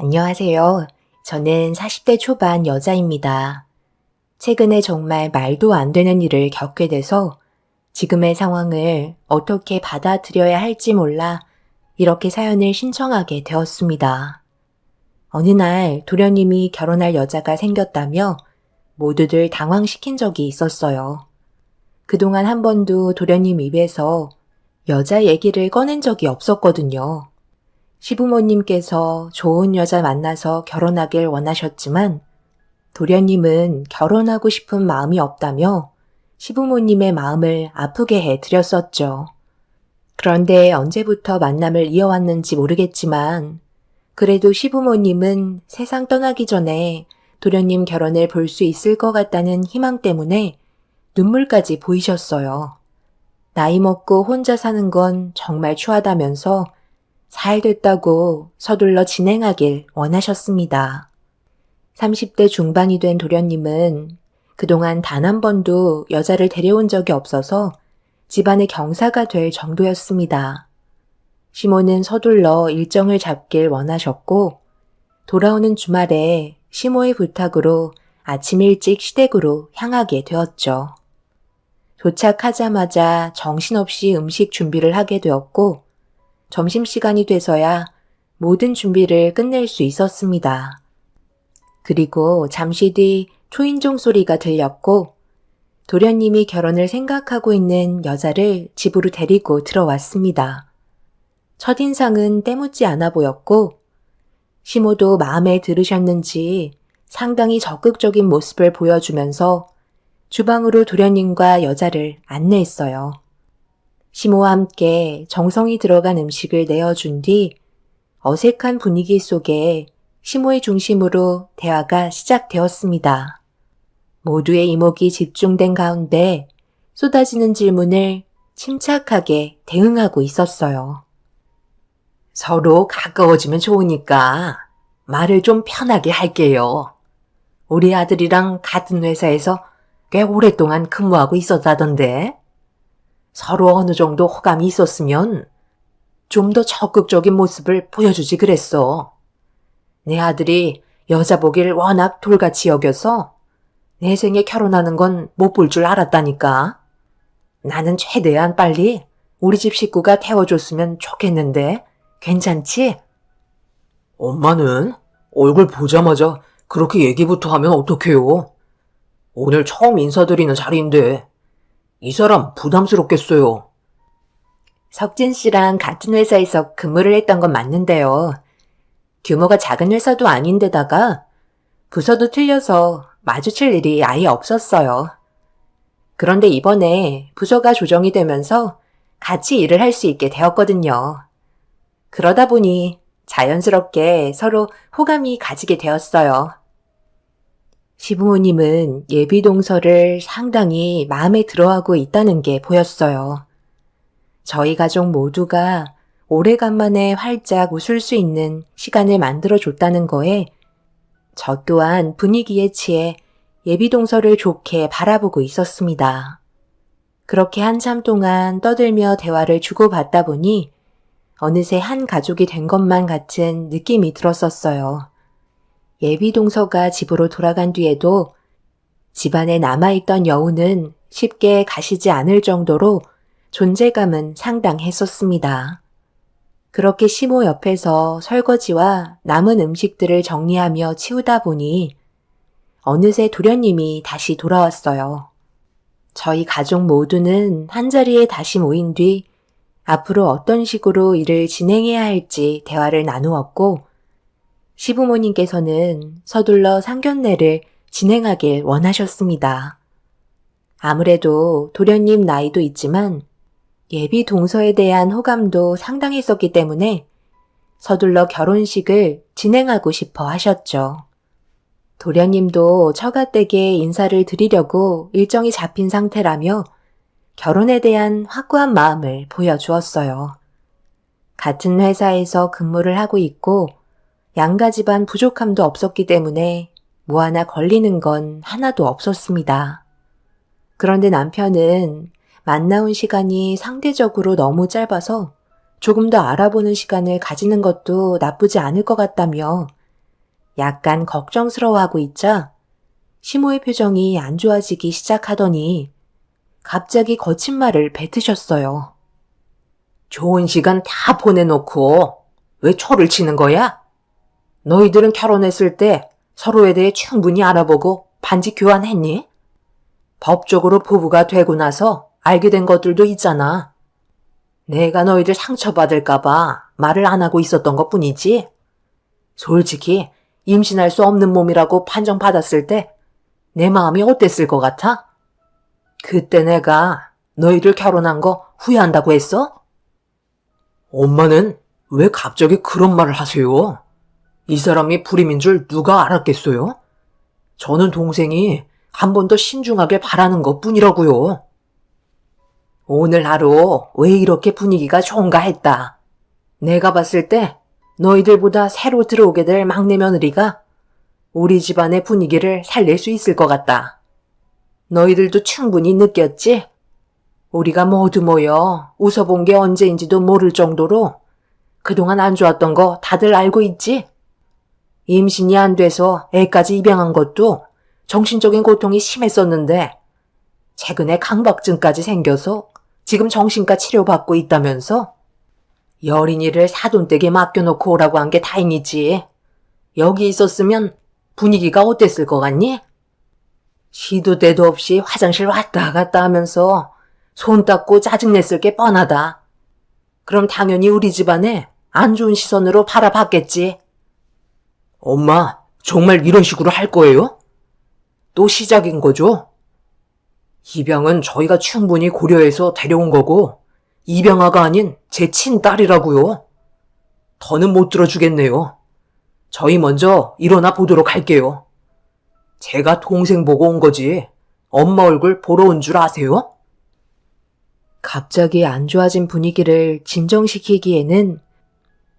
안녕하세요. 저는 40대 초반 여자입니다. 최근에 정말 말도 안 되는 일을 겪게 돼서 지금의 상황을 어떻게 받아들여야 할지 몰라 이렇게 사연을 신청하게 되었습니다. 어느 날 도련님이 결혼할 여자가 생겼다며 모두들 당황시킨 적이 있었어요. 그동안 한 번도 도련님 입에서 여자 얘기를 꺼낸 적이 없었거든요. 시부모님께서 좋은 여자 만나서 결혼하길 원하셨지만 도련님은 결혼하고 싶은 마음이 없다며 시부모님의 마음을 아프게 해드렸었죠. 그런데 언제부터 만남을 이어왔는지 모르겠지만 그래도 시부모님은 세상 떠나기 전에 도련님 결혼을 볼 수 있을 것 같다는 희망 때문에 눈물까지 보이셨어요. 나이 먹고 혼자 사는 건 정말 추하다면서 잘 됐다고 서둘러 진행하길 원하셨습니다. 30대 중반이 된 도련님은 그동안 단 한 번도 여자를 데려온 적이 없어서 집안의 경사가 될 정도였습니다. 시모는 서둘러 일정을 잡길 원하셨고 돌아오는 주말에 시모의 부탁으로 아침 일찍 시댁으로 향하게 되었죠. 도착하자마자 정신없이 음식 준비를 하게 되었고 점심시간이 돼서야 모든 준비를 끝낼 수 있었습니다. 그리고 잠시 뒤 초인종 소리가 들렸고 도련님이 결혼을 생각하고 있는 여자를 집으로 데리고 들어왔습니다. 첫인상은 때묻지 않아 보였고 시모도 마음에 들으셨는지 상당히 적극적인 모습을 보여주면서 주방으로 도련님과 여자를 안내했어요. 시모와 함께 정성이 들어간 음식을 내어준 뒤 어색한 분위기 속에 시모의 중심으로 대화가 시작되었습니다. 모두의 이목이 집중된 가운데 쏟아지는 질문을 침착하게 대응하고 있었어요. 서로 가까워지면 좋으니까 말을 좀 편하게 할게요. 우리 아들이랑 같은 회사에서 꽤 오랫동안 근무하고 있었다던데. 서로 어느 정도 호감이 있었으면 좀 더 적극적인 모습을 보여주지 그랬어. 내 아들이 여자 보길 워낙 돌같이 여겨서 내 생에 결혼하는 건 못 볼 줄 알았다니까. 나는 최대한 빨리 우리 집 식구가 태워줬으면 좋겠는데 괜찮지? 엄마는 얼굴 보자마자 그렇게 얘기부터 하면 어떡해요? 오늘 처음 인사드리는 자리인데 이 사람 부담스럽겠어요. 석진 씨랑 같은 회사에서 근무를 했던 건 맞는데요. 규모가 작은 회사도 아닌데다가 부서도 틀려서 마주칠 일이 아예 없었어요. 그런데 이번에 부서가 조정이 되면서 같이 일을 할 수 있게 되었거든요. 그러다 보니 자연스럽게 서로 호감이 가지게 되었어요. 시부모님은 예비 동서를 상당히 마음에 들어하고 있다는 게 보였어요. 저희 가족 모두가 오래간만에 활짝 웃을 수 있는 시간을 만들어줬다는 거에 저 또한 분위기에 취해 예비 동서를 좋게 바라보고 있었습니다. 그렇게 한참 동안 떠들며 대화를 주고받다 보니 어느새 한 가족이 된 것만 같은 느낌이 들었었어요. 예비 동서가 집으로 돌아간 뒤에도 집안에 남아있던 여우는 쉽게 가시지 않을 정도로 존재감은 상당했었습니다. 그렇게 시모 옆에서 설거지와 남은 음식들을 정리하며 치우다 보니 어느새 도련님이 다시 돌아왔어요. 저희 가족 모두는 한자리에 다시 모인 뒤 앞으로 어떤 식으로 일을 진행해야 할지 대화를 나누었고 시부모님께서는 서둘러 상견례를 진행하길 원하셨습니다. 아무래도 도련님 나이도 있지만 예비 동서에 대한 호감도 상당했었기 때문에 서둘러 결혼식을 진행하고 싶어 하셨죠. 도련님도 처가댁에 인사를 드리려고 일정이 잡힌 상태라며 결혼에 대한 확고한 마음을 보여주었어요. 같은 회사에서 근무를 하고 있고 양가 집안 부족함도 없었기 때문에 뭐 하나 걸리는 건 하나도 없었습니다. 그런데 남편은 만나온 시간이 상대적으로 너무 짧아서 조금 더 알아보는 시간을 가지는 것도 나쁘지 않을 것 같다며 약간 걱정스러워하고 있자 시모의 표정이 안 좋아지기 시작하더니 갑자기 거친 말을 뱉으셨어요. 좋은 시간 다 보내놓고 왜 초를 치는 거야? 너희들은 결혼했을 때 서로에 대해 충분히 알아보고 반지 교환했니? 법적으로 부부가 되고 나서 알게 된 것들도 있잖아. 내가 너희들 상처받을까봐 말을 안 하고 있었던 것 뿐이지. 솔직히 임신할 수 없는 몸이라고 판정받았을 때 내 마음이 어땠을 것 같아? 그때 내가 너희들 결혼한 거 후회한다고 했어? 엄마는 왜 갑자기 그런 말을 하세요? 이 사람이 불임인 줄 누가 알았겠어요? 저는 동생이 한 번 더 신중하게 바라는 것 뿐이라고요. 오늘 하루 왜 이렇게 분위기가 좋은가 했다. 내가 봤을 때 너희들보다 새로 들어오게 될 막내 며느리가 우리 집안의 분위기를 살릴 수 있을 것 같다. 너희들도 충분히 느꼈지? 우리가 모두 모여 웃어본 게 언제인지도 모를 정도로 그동안 안 좋았던 거 다들 알고 있지? 임신이 안 돼서 애까지 입양한 것도 정신적인 고통이 심했었는데 최근에 강박증까지 생겨서 지금 정신과 치료받고 있다면서? 여린이를 사돈댁에 맡겨놓고 오라고 한 게 다행이지. 여기 있었으면 분위기가 어땠을 것 같니? 시도 때도 없이 화장실 왔다 갔다 하면서 손 닦고 짜증냈을 게 뻔하다. 그럼 당연히 우리 집안에 안 좋은 시선으로 바라봤겠지. 엄마, 정말 이런 식으로 할 거예요? 또 시작인 거죠? 입양은 저희가 충분히 고려해서 데려온 거고 입양아가 아닌 제 친딸이라고요. 더는 못 들어주겠네요. 저희 먼저 일어나 보도록 할게요. 제가 동생 보고 온 거지 엄마 얼굴 보러 온 줄 아세요? 갑자기 안 좋아진 분위기를 진정시키기에는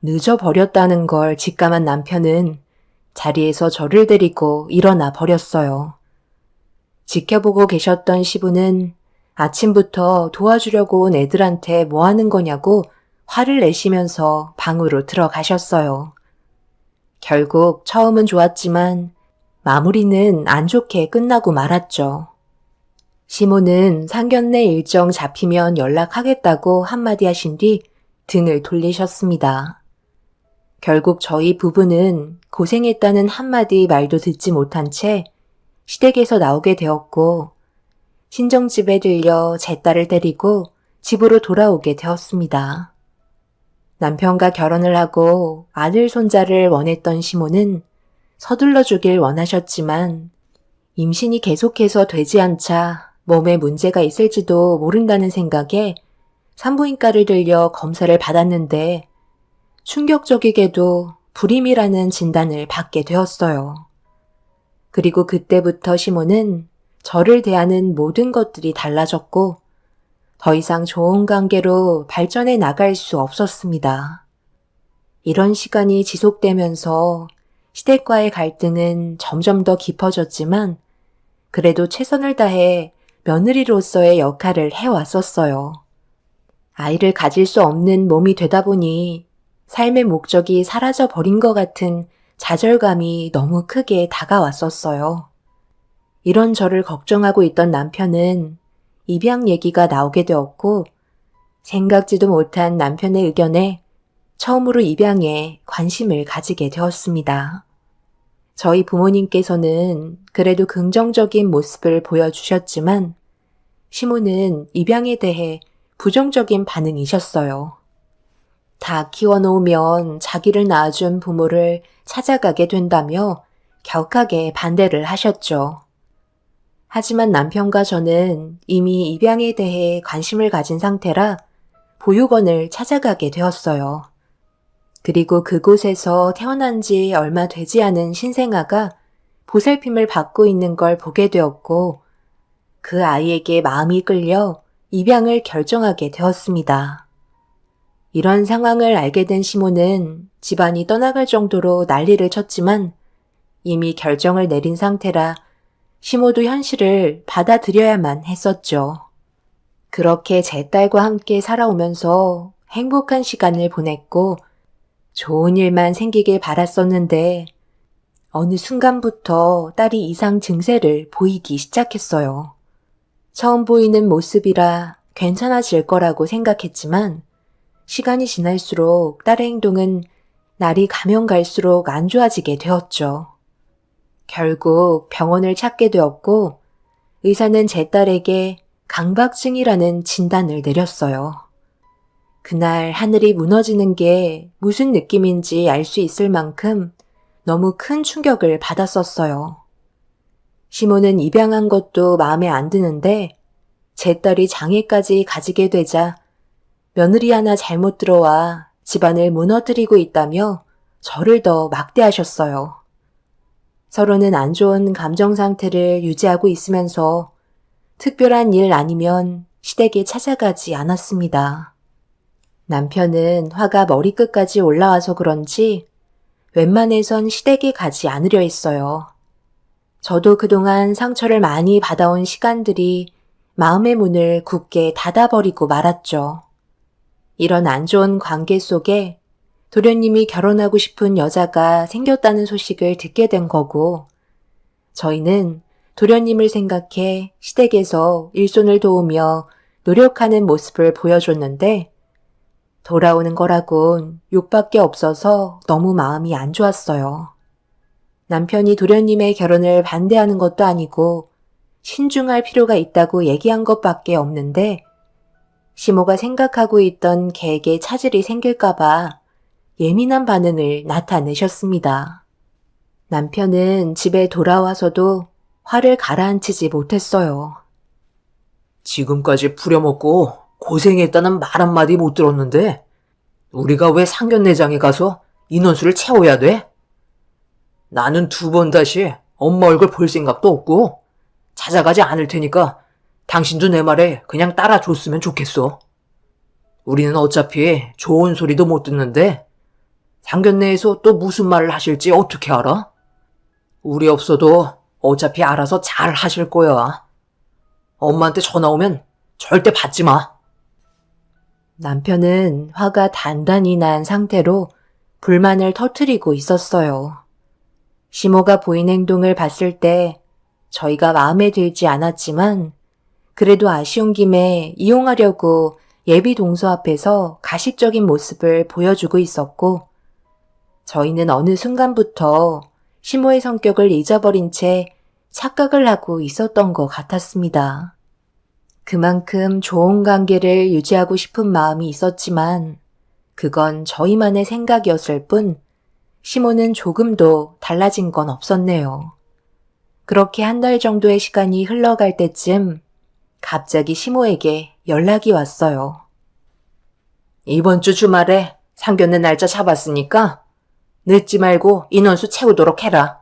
늦어버렸다는 걸 직감한 남편은 자리에서 저를 데리고 일어나 버렸어요. 지켜보고 계셨던 시부는 아침부터 도와주려고 온 애들한테 뭐 하는 거냐고 화를 내시면서 방으로 들어가셨어요. 결국 처음은 좋았지만 마무리는 안 좋게 끝나고 말았죠. 시모는 상견례 일정 잡히면 연락하겠다고 한마디 하신 뒤 등을 돌리셨습니다. 결국 저희 부부는 고생했다는 한마디 말도 듣지 못한 채 시댁에서 나오게 되었고 친정집에 들려 제 딸을 데리고 집으로 돌아오게 되었습니다. 남편과 결혼을 하고 아들 손자를 원했던 시모는 서둘러 주길 원하셨지만 임신이 계속해서 되지 않자 몸에 문제가 있을지도 모른다는 생각에 산부인과를 들려 검사를 받았는데 충격적이게도 불임이라는 진단을 받게 되었어요. 그리고 그때부터 시모는 저를 대하는 모든 것들이 달라졌고 더 이상 좋은 관계로 발전해 나갈 수 없었습니다. 이런 시간이 지속되면서 시댁과의 갈등은 점점 더 깊어졌지만 그래도 최선을 다해 며느리로서의 역할을 해왔었어요. 아이를 가질 수 없는 몸이 되다 보니 삶의 목적이 사라져 버린 것 같은 좌절감이 너무 크게 다가왔었어요. 이런 저를 걱정하고 있던 남편은 입양 얘기가 나오게 되었고 생각지도 못한 남편의 의견에 처음으로 입양에 관심을 가지게 되었습니다. 저희 부모님께서는 그래도 긍정적인 모습을 보여주셨지만 시모는 입양에 대해 부정적인 반응이셨어요. 다 키워놓으면 자기를 낳아준 부모를 찾아가게 된다며 격하게 반대를 하셨죠. 하지만 남편과 저는 이미 입양에 대해 관심을 가진 상태라 보육원을 찾아가게 되었어요. 그리고 그곳에서 태어난 지 얼마 되지 않은 신생아가 보살핌을 받고 있는 걸 보게 되었고 그 아이에게 마음이 끌려 입양을 결정하게 되었습니다. 이런 상황을 알게 된 시모는 집안이 떠나갈 정도로 난리를 쳤지만 이미 결정을 내린 상태라 시모도 현실을 받아들여야만 했었죠. 그렇게 제 딸과 함께 살아오면서 행복한 시간을 보냈고 좋은 일만 생기길 바랐었는데 어느 순간부터 딸이 이상 증세를 보이기 시작했어요. 처음 보이는 모습이라 괜찮아질 거라고 생각했지만 시간이 지날수록 딸의 행동은 날이 가면 갈수록 안 좋아지게 되었죠. 결국 병원을 찾게 되었고 의사는 제 딸에게 강박증이라는 진단을 내렸어요. 그날 하늘이 무너지는 게 무슨 느낌인지 알 수 있을 만큼 너무 큰 충격을 받았었어요. 시모는 입양한 것도 마음에 안 드는데 제 딸이 장애까지 가지게 되자 며느리 하나 잘못 들어와 집안을 무너뜨리고 있다며 저를 더 막대하셨어요. 서로는 안 좋은 감정 상태를 유지하고 있으면서 특별한 일 아니면 시댁에 찾아가지 않았습니다. 남편은 화가 머리끝까지 올라와서 그런지 웬만해선 시댁에 가지 않으려 했어요. 저도 그동안 상처를 많이 받아온 시간들이 마음의 문을 굳게 닫아버리고 말았죠. 이런 안 좋은 관계 속에 도련님이 결혼하고 싶은 여자가 생겼다는 소식을 듣게 된 거고, 저희는 도련님을 생각해 시댁에서 일손을 도우며 노력하는 모습을 보여줬는데, 돌아오는 거라곤 욕밖에 없어서 너무 마음이 안 좋았어요. 남편이 도련님의 결혼을 반대하는 것도 아니고 신중할 필요가 있다고 얘기한 것밖에 없는데 시모가 생각하고 있던 계획에 차질이 생길까봐 예민한 반응을 나타내셨습니다. 남편은 집에 돌아와서도 화를 가라앉히지 못했어요. 지금까지 부려먹고 고생했다는 말 한마디 못 들었는데 우리가 왜 상견례장에 가서 인원수를 채워야 돼? 나는 2번 다시 엄마 얼굴 볼 생각도 없고 찾아가지 않을 테니까 당신도 내 말에 그냥 따라줬으면 좋겠어. 우리는 어차피 좋은 소리도 못 듣는데 상견례에서 또 무슨 말을 하실지 어떻게 알아? 우리 없어도 어차피 알아서 잘 하실 거야. 엄마한테 전화 오면 절대 받지 마. 남편은 화가 단단히 난 상태로 불만을 터뜨리고 있었어요. 시모가 보인 행동을 봤을 때 저희가 마음에 들지 않았지만 그래도 아쉬운 김에 이용하려고 예비 동서 앞에서 가식적인 모습을 보여주고 있었고 저희는 어느 순간부터 시모의 성격을 잊어버린 채 착각을 하고 있었던 것 같았습니다. 그만큼 좋은 관계를 유지하고 싶은 마음이 있었지만 그건 저희만의 생각이었을 뿐 시모는 조금도 달라진 건 없었네요. 그렇게 1달 정도의 시간이 흘러갈 때쯤 갑자기 시모에게 연락이 왔어요. 이번 주 주말에 상견례 날짜 잡았으니까 늦지 말고 인원수 채우도록 해라.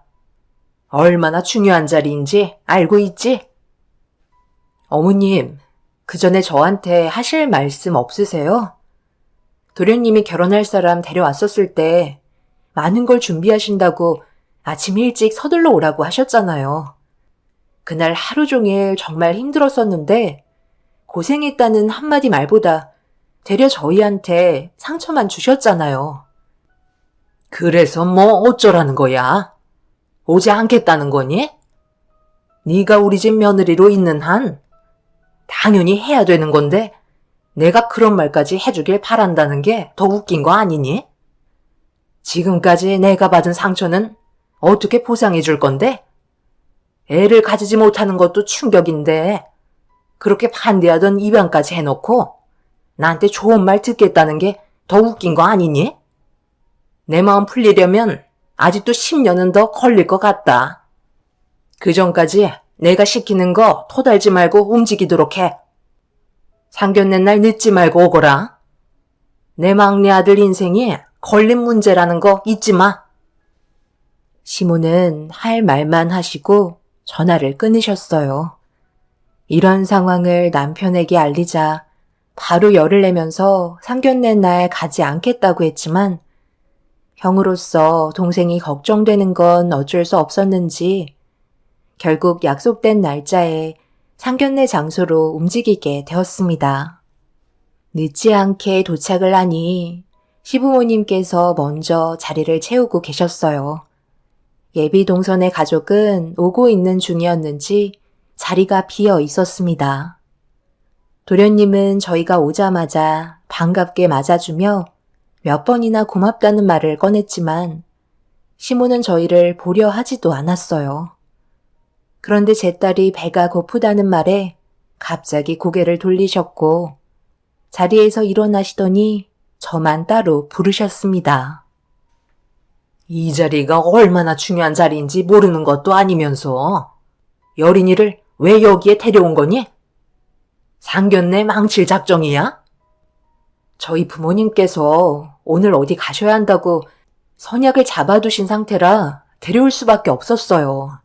얼마나 중요한 자리인지 알고 있지? 어머님, 그 전에 저한테 하실 말씀 없으세요? 도련님이 결혼할 사람 데려왔었을 때 많은 걸 준비하신다고 아침 일찍 서둘러 오라고 하셨잖아요. 그날 하루 종일 정말 힘들었었는데 고생했다는 한마디 말보다 되려 저희한테 상처만 주셨잖아요. 그래서 뭐 어쩌라는 거야? 오지 않겠다는 거니? 네가 우리 집 며느리로 있는 한 당연히 해야 되는 건데 내가 그런 말까지 해주길 바란다는 게 더 웃긴 거 아니니? 지금까지 내가 받은 상처는 어떻게 보상해 줄 건데? 애를 가지지 못하는 것도 충격인데 그렇게 반대하던 입양까지 해놓고 나한테 좋은 말 듣겠다는 게 더 웃긴 거 아니니? 내 마음 풀리려면 아직도 10년은 더 걸릴 것 같다. 그 전까지 내가 시키는 거 토달지 말고 움직이도록 해. 상견례 날 늦지 말고 오거라. 내 막내 아들 인생이 걸린 문제라는 거 잊지 마. 시모는 할 말만 하시고 전화를 끊으셨어요. 이런 상황을 남편에게 알리자 바로 열을 내면서 상견례 날 가지 않겠다고 했지만 형으로서 동생이 걱정되는 건 어쩔 수 없었는지 결국 약속된 날짜에 상견례 장소로 움직이게 되었습니다. 늦지 않게 도착을 하니 시부모님께서 먼저 자리를 채우고 계셨어요. 예비 동선의 가족은 오고 있는 중이었는지 자리가 비어 있었습니다. 도련님은 저희가 오자마자 반갑게 맞아주며 몇 번이나 고맙다는 말을 꺼냈지만 시모는 저희를 보려 하지도 않았어요. 그런데 제 딸이 배가 고프다는 말에 갑자기 고개를 돌리셨고 자리에서 일어나시더니 저만 따로 부르셨습니다. 이 자리가 얼마나 중요한 자리인지 모르는 것도 아니면서 여린이를 왜 여기에 데려온 거니? 상견례 망칠 작정이야? 저희 부모님께서 오늘 어디 가셔야 한다고 선약을 잡아두신 상태라 데려올 수밖에 없었어요.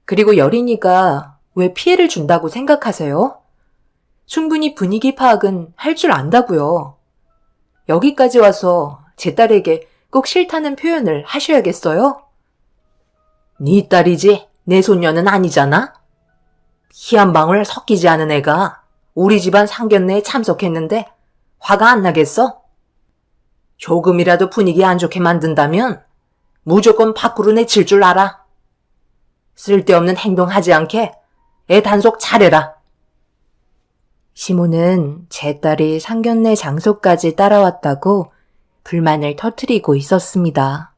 그리고 여린이가 왜 피해를 준다고 생각하세요? 충분히 분위기 파악은 할 줄 안다고요. 여기까지 와서 제 딸에게 꼭 싫다는 표현을 하셔야겠어요? 네 딸이지 내 손녀는 아니잖아? 피 한 방울 섞이지 않은 애가 우리 집안 상견례에 참석했는데 화가 안 나겠어? 조금이라도 분위기 안 좋게 만든다면 무조건 밖으로 내칠 줄 알아. 쓸데없는 행동하지 않게 애 단속 잘해라. 시모는 제 딸이 상견례 장소까지 따라왔다고 불만을 터뜨리고 있었습니다.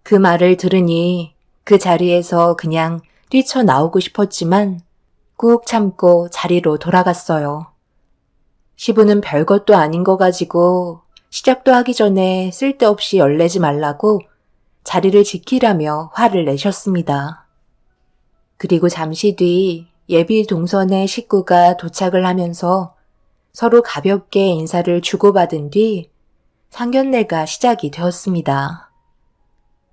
그 말을 들으니 그 자리에서 그냥 뛰쳐나오고 싶었지만 꾹 참고 자리로 돌아갔어요. 시부는 별것도 아닌 거 가지고 시작도 하기 전에 쓸데없이 열내지 말라고 자리를 지키라며 화를 내셨습니다. 그리고 잠시 뒤 예비 동선의 식구가 도착을 하면서 서로 가볍게 인사를 주고받은 뒤 상견례가 시작이 되었습니다.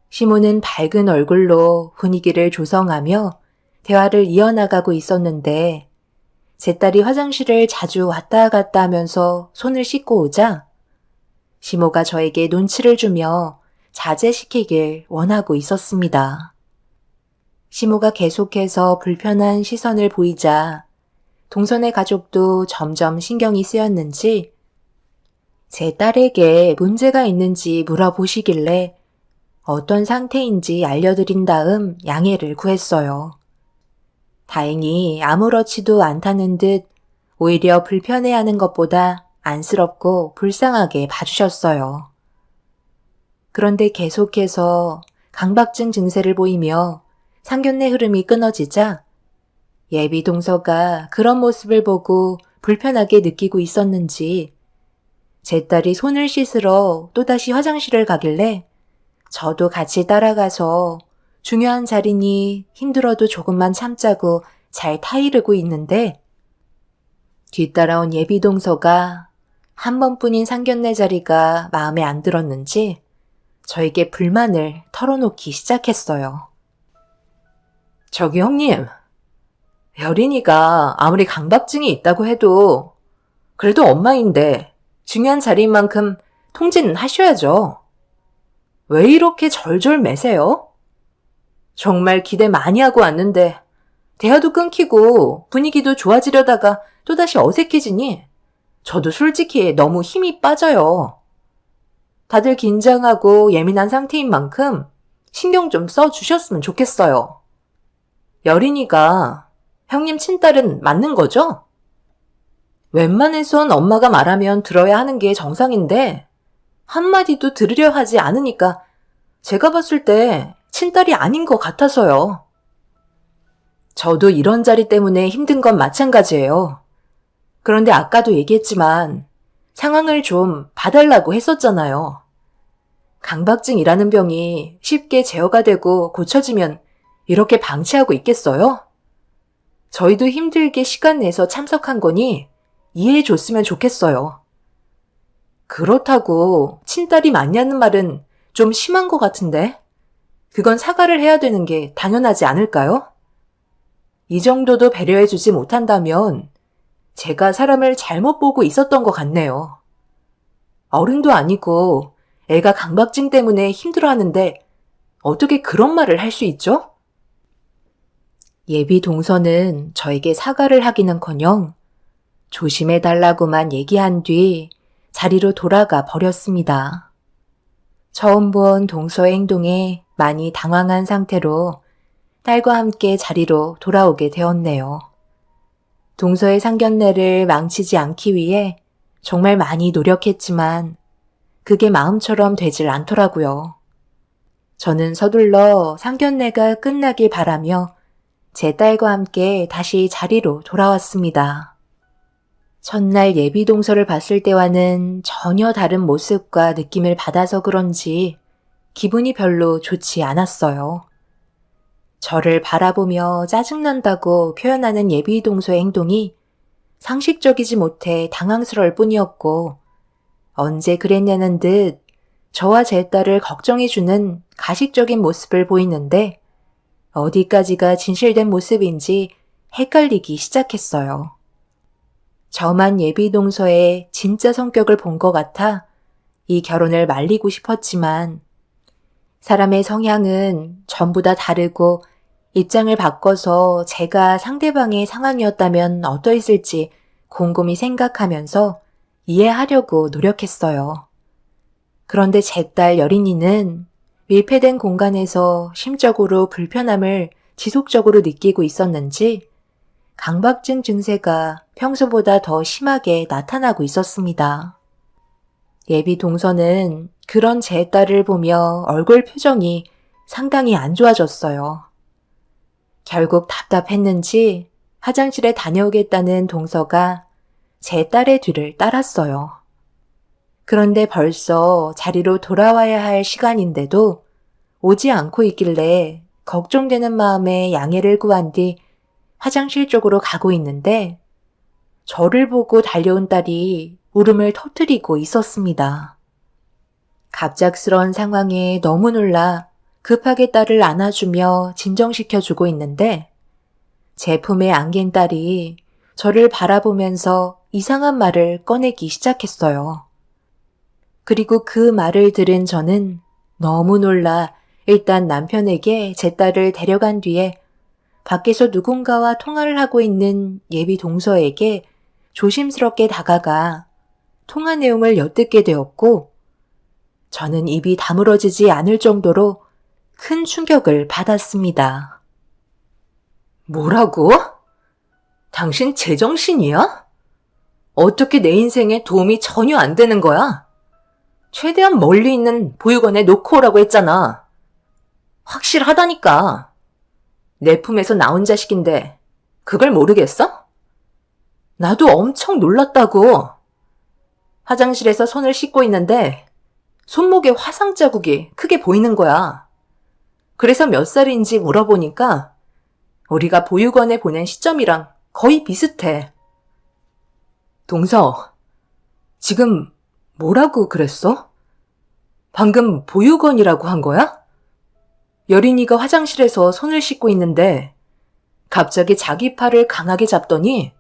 시모는 밝은 얼굴로 분위기를 조성하며 대화를 이어나가고 있었는데 제 딸이 화장실을 자주 왔다 갔다 하면서 손을 씻고 오자 시모가 저에게 눈치를 주며 자제시키길 원하고 있었습니다. 시모가 계속해서 불편한 시선을 보이자 동선의 가족도 점점 신경이 쓰였는지 제 딸에게 문제가 있는지 물어보시길래 어떤 상태인지 알려드린 다음 양해를 구했어요. 다행히 아무렇지도 않다는 듯 오히려 불편해하는 것보다 안쓰럽고 불쌍하게 봐주셨어요. 그런데 계속해서 강박증 증세를 보이며 상견례 흐름이 끊어지자 예비 동서가 그런 모습을 보고 불편하게 느끼고 있었는지 제 딸이 손을 씻으러 또다시 화장실을 가길래 저도 같이 따라가서 중요한 자리니 힘들어도 조금만 참자고 잘 타이르고 있는데 뒤따라온 예비 동서가 한 번뿐인 상견례 자리가 마음에 안 들었는지 저에게 불만을 털어놓기 시작했어요. 저기 형님, 여린이가 아무리 강박증이 있다고 해도 그래도 엄마인데 중요한 자리인 만큼 통제는 하셔야죠. 왜 이렇게 절절 매세요? 정말 기대 많이 하고 왔는데 대화도 끊기고 분위기도 좋아지려다가 또다시 어색해지니 저도 솔직히 너무 힘이 빠져요. 다들 긴장하고 예민한 상태인 만큼 신경 좀 써주셨으면 좋겠어요. 여린이가 형님 친딸은 맞는 거죠? 웬만해선 엄마가 말하면 들어야 하는 게 정상인데 한마디도 들으려 하지 않으니까 제가 봤을 때 친딸이 아닌 것 같아서요. 저도 이런 자리 때문에 힘든 건 마찬가지예요. 그런데 아까도 얘기했지만 상황을 좀 봐달라고 했었잖아요. 강박증이라는 병이 쉽게 제어가 되고 고쳐지면 이렇게 방치하고 있겠어요? 저희도 힘들게 시간 내서 참석한 거니 이해해 줬으면 좋겠어요. 그렇다고 친딸이 맞냐는 말은 좀 심한 것 같은데 그건 사과를 해야 되는 게 당연하지 않을까요? 이 정도도 배려해주지 못한다면 제가 사람을 잘못 보고 있었던 것 같네요. 어른도 아니고 애가 강박증 때문에 힘들어하는데 어떻게 그런 말을 할 수 있죠? 예비 동서는 저에게 사과를 하기는커녕 조심해달라고만 얘기한 뒤 자리로 돌아가 버렸습니다. 처음 본 동서의 행동에 많이 당황한 상태로 딸과 함께 자리로 돌아오게 되었네요. 동서의 상견례를 망치지 않기 위해 정말 많이 노력했지만 그게 마음처럼 되질 않더라고요. 저는 서둘러 상견례가 끝나길 바라며 제 딸과 함께 다시 자리로 돌아왔습니다. 첫날 예비 동서를 봤을 때와는 전혀 다른 모습과 느낌을 받아서 그런지 기분이 별로 좋지 않았어요. 저를 바라보며 짜증난다고 표현하는 예비 동서의 행동이 상식적이지 못해 당황스러울 뿐이었고, 언제 그랬냐는 듯 저와 제 딸을 걱정해주는 가식적인 모습을 보이는데 어디까지가 진실된 모습인지 헷갈리기 시작했어요. 저만 예비 동서의 진짜 성격을 본 것 같아 이 결혼을 말리고 싶었지만 사람의 성향은 전부 다 다르고 입장을 바꿔서 제가 상대방의 상황이었다면 어떠했을지 곰곰이 생각하면서 이해하려고 노력했어요. 그런데 제 딸 여린이는 밀폐된 공간에서 심적으로 불편함을 지속적으로 느끼고 있었는지 강박증 증세가 평소보다 더 심하게 나타나고 있었습니다. 예비 동서는 그런 제 딸을 보며 얼굴 표정이 상당히 안 좋아졌어요. 결국 답답했는지 화장실에 다녀오겠다는 동서가 제 딸의 뒤를 따랐어요. 그런데 벌써 자리로 돌아와야 할 시간인데도 오지 않고 있길래 걱정되는 마음에 양해를 구한 뒤 화장실 쪽으로 가고 있는데 저를 보고 달려온 딸이 울음을 터뜨리고 있었습니다. 갑작스러운 상황에 너무 놀라 급하게 딸을 안아주며 진정시켜주고 있는데 제 품에 안긴 딸이 저를 바라보면서 이상한 말을 꺼내기 시작했어요. 그리고 그 말을 들은 저는 너무 놀라 일단 남편에게 제 딸을 데려간 뒤에 밖에서 누군가와 통화를 하고 있는 예비 동서에게 조심스럽게 다가가 통화 내용을 엿듣게 되었고 저는 입이 다물어지지 않을 정도로 큰 충격을 받았습니다. 뭐라고? 당신 제정신이야? 어떻게 내 인생에 도움이 전혀 안 되는 거야? 최대한 멀리 있는 보육원에 놓고 오라고 했잖아. 확실하다니까. 내 품에서 나온 자식인데 그걸 모르겠어? 나도 엄청 놀랐다고. 화장실에서 손을 씻고 있는데 손목에 화상 자국이 크게 보이는 거야. 그래서 몇 살인지 물어보니까 우리가 보육원에 보낸 시점이랑 거의 비슷해. 동서, 지금 뭐라고 그랬어? 방금 보육원이라고 한 거야? 여린이가 화장실에서 손을 씻고 있는데 갑자기 자기 팔을 강하게 잡더니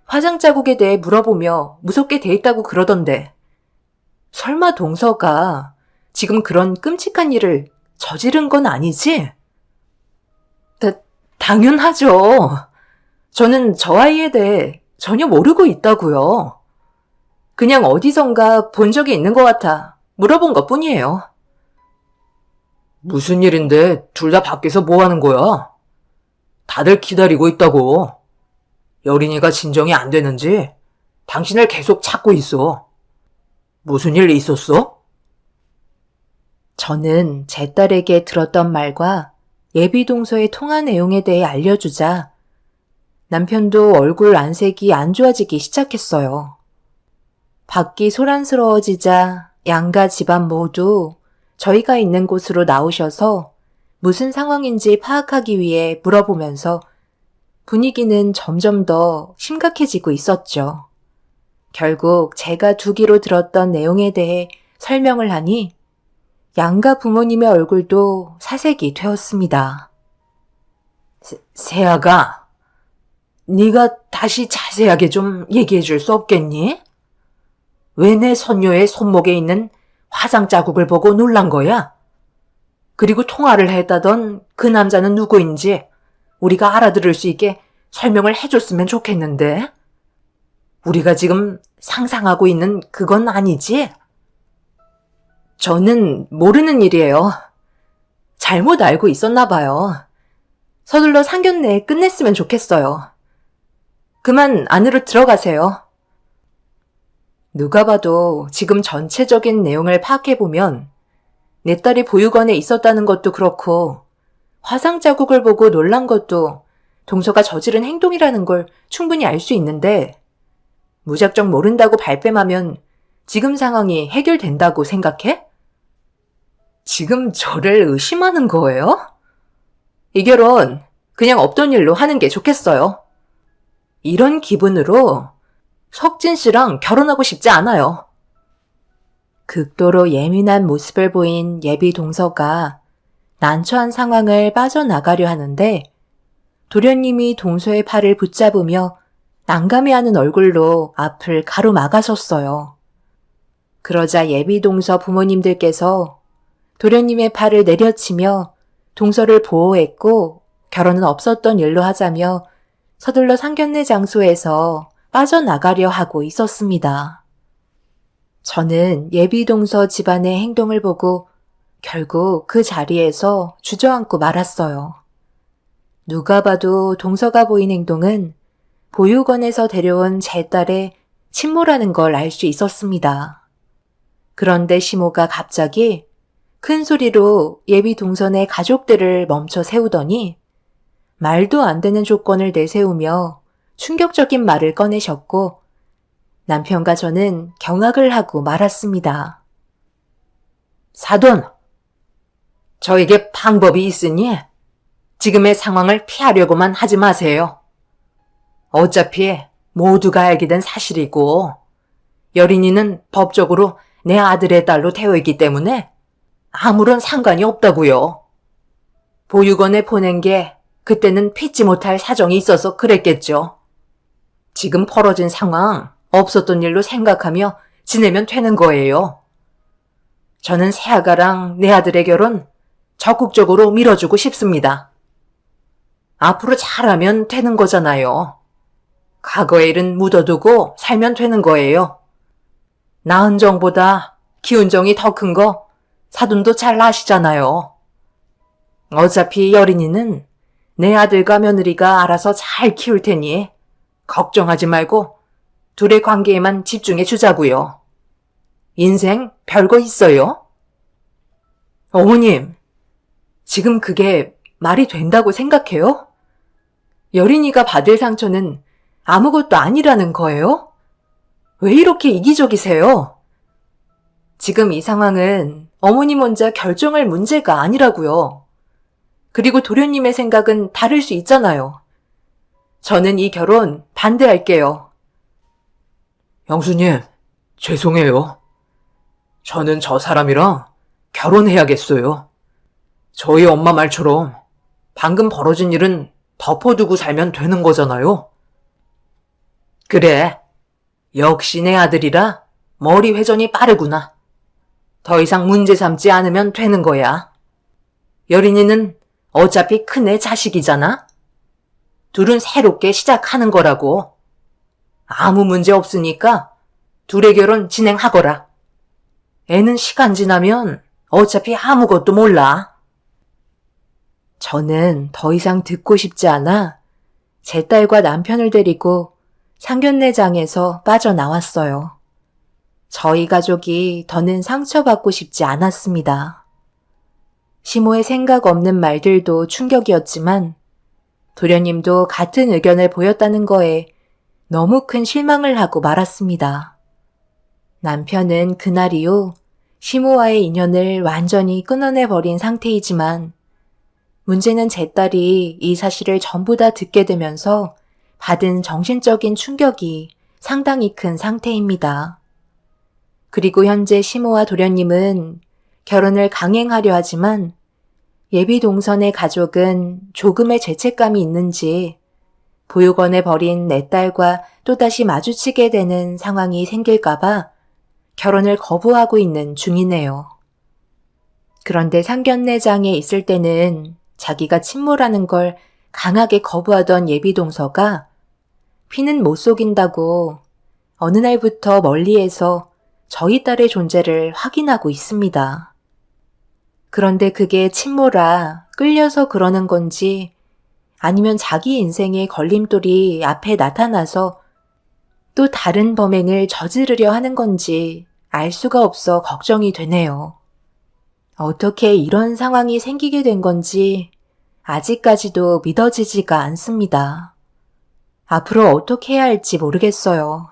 화상 자국에 대해 물어보며 무섭게 돼 있다고 그러던데 설마 동서가 지금 그런 끔찍한 일을 저지른 건 아니지? 당연하죠. 저는 저 아이에 대해 전혀 모르고 있다고요. 그냥 어디선가 본 적이 있는 것 같아 물어본 것 뿐이에요. 무슨 일인데 둘 다 밖에서 뭐 하는 거야? 다들 기다리고 있다고. 여린이가 진정이 안 되는지 당신을 계속 찾고 있어. 무슨 일 있었어? 저는 제 딸에게 들었던 말과 예비 동서의 통화 내용에 대해 알려주자 남편도 얼굴 안색이 안 좋아지기 시작했어요. 밖이 소란스러워지자 양가 집안 모두 저희가 있는 곳으로 나오셔서 무슨 상황인지 파악하기 위해 물어보면서 분위기는 점점 더 심각해지고 있었죠. 결국 제가 두기로 들었던 내용에 대해 설명을 하니 양가 부모님의 얼굴도 사색이 되었습니다. 세아가, 네가 다시 자세하게 좀 얘기해 줄 수 없겠니? 왜 내 손녀의 손목에 있는 화상 자국을 보고 놀란 거야? 그리고 통화를 했다던 그 남자는 누구인지 우리가 알아들을 수 있게 설명을 해줬으면 좋겠는데. 우리가 지금 상상하고 있는 그건 아니지? 저는 모르는 일이에요. 잘못 알고 있었나 봐요. 서둘러 상견례 끝냈으면 좋겠어요. 그만 안으로 들어가세요. 누가 봐도 지금 전체적인 내용을 파악해보면 내 딸이 보육원에 있었다는 것도 그렇고 화상 자국을 보고 놀란 것도 동서가 저지른 행동이라는 걸 충분히 알 수 있는데 무작정 모른다고 발뺌하면 지금 상황이 해결된다고 생각해? 지금 저를 의심하는 거예요? 이 결혼 그냥 없던 일로 하는 게 좋겠어요. 이런 기분으로 석진 씨랑 결혼하고 싶지 않아요. 극도로 예민한 모습을 보인 예비 동서가 난처한 상황을 빠져나가려 하는데 도련님이 동서의 팔을 붙잡으며 난감해하는 얼굴로 앞을 가로막아섰어요. 그러자 예비 동서 부모님들께서 도련님의 팔을 내려치며 동서를 보호했고 결혼은 없었던 일로 하자며 서둘러 상견례 장소에서 빠져나가려 하고 있었습니다. 저는 예비 동서 집안의 행동을 보고 결국 그 자리에서 주저앉고 말았어요. 누가 봐도 동서가 보인 행동은 보육원에서 데려온 제 딸의 친모라는 걸 알 수 있었습니다. 그런데 시모가 갑자기 큰 소리로 예비 동선의 가족들을 멈춰 세우더니 말도 안 되는 조건을 내세우며 충격적인 말을 꺼내셨고 남편과 저는 경악을 하고 말았습니다. 사돈, 저에게 방법이 있으니 지금의 상황을 피하려고만 하지 마세요. 어차피 모두가 알게 된 사실이고 여린이는 법적으로 내 아들의 딸로 되어 있기 때문에 아무런 상관이 없다고요. 보육원에 보낸 게 그때는 피치 못할 사정이 있어서 그랬겠죠. 지금 벌어진 상황 없었던 일로 생각하며 지내면 되는 거예요. 저는 새아가랑 내 아들의 결혼 적극적으로 밀어주고 싶습니다. 앞으로 잘하면 되는 거잖아요. 과거의 일은 묻어두고 살면 되는 거예요. 낳은 정보다 키운 정이 더 큰 거 사돈도 잘 아시잖아요. 어차피 여린이는 내 아들과 며느리가 알아서 잘 키울 테니 걱정하지 말고 둘의 관계에만 집중해 주자고요. 인생 별거 있어요? 어머님, 지금 그게 말이 된다고 생각해요? 여린이가 받을 상처는 아무것도 아니라는 거예요? 왜 이렇게 이기적이세요? 지금 이 상황은 어머님 혼자 결정할 문제가 아니라고요. 그리고 도련님의 생각은 다를 수 있잖아요. 저는 이 결혼 반대할게요. 형수님, 죄송해요. 저는 저 사람이랑 결혼해야겠어요. 저희 엄마 말처럼 방금 벌어진 일은 덮어두고 살면 되는 거잖아요. 그래, 역시 내 아들이라 머리 회전이 빠르구나. 더 이상 문제 삼지 않으면 되는 거야. 여린이는 어차피 큰애 자식이잖아. 둘은 새롭게 시작하는 거라고. 아무 문제 없으니까 둘의 결혼 진행하거라. 애는 시간 지나면 어차피 아무것도 몰라. 저는 더 이상 듣고 싶지 않아 제 딸과 남편을 데리고 상견례장에서 빠져나왔어요. 저희 가족이 더는 상처받고 싶지 않았습니다. 시모의 생각 없는 말들도 충격이었지만 도련님도 같은 의견을 보였다는 거에 너무 큰 실망을 하고 말았습니다. 남편은 그날 이후 시모와의 인연을 완전히 끊어내버린 상태이지만 문제는 제 딸이 이 사실을 전부 다 듣게 되면서 받은 정신적인 충격이 상당히 큰 상태입니다. 그리고 현재 시모와 도련님은 결혼을 강행하려 하지만 예비 동선의 가족은 조금의 죄책감이 있는지 보육원에 버린 내 딸과 또다시 마주치게 되는 상황이 생길까봐 결혼을 거부하고 있는 중이네요. 그런데 상견례장에 있을 때는 자기가 친모라는 걸 강하게 거부하던 예비 동서가 피는 못 속인다고 어느 날부터 멀리에서 저희 딸의 존재를 확인하고 있습니다. 그런데 그게 침모라 끌려서 그러는 건지 아니면 자기 인생의 걸림돌이 앞에 나타나서 또 다른 범행을 저지르려 하는 건지 알 수가 없어 걱정이 되네요. 어떻게 이런 상황이 생기게 된 건지 아직까지도 믿어지지가 않습니다. 앞으로 어떻게 해야 할지 모르겠어요.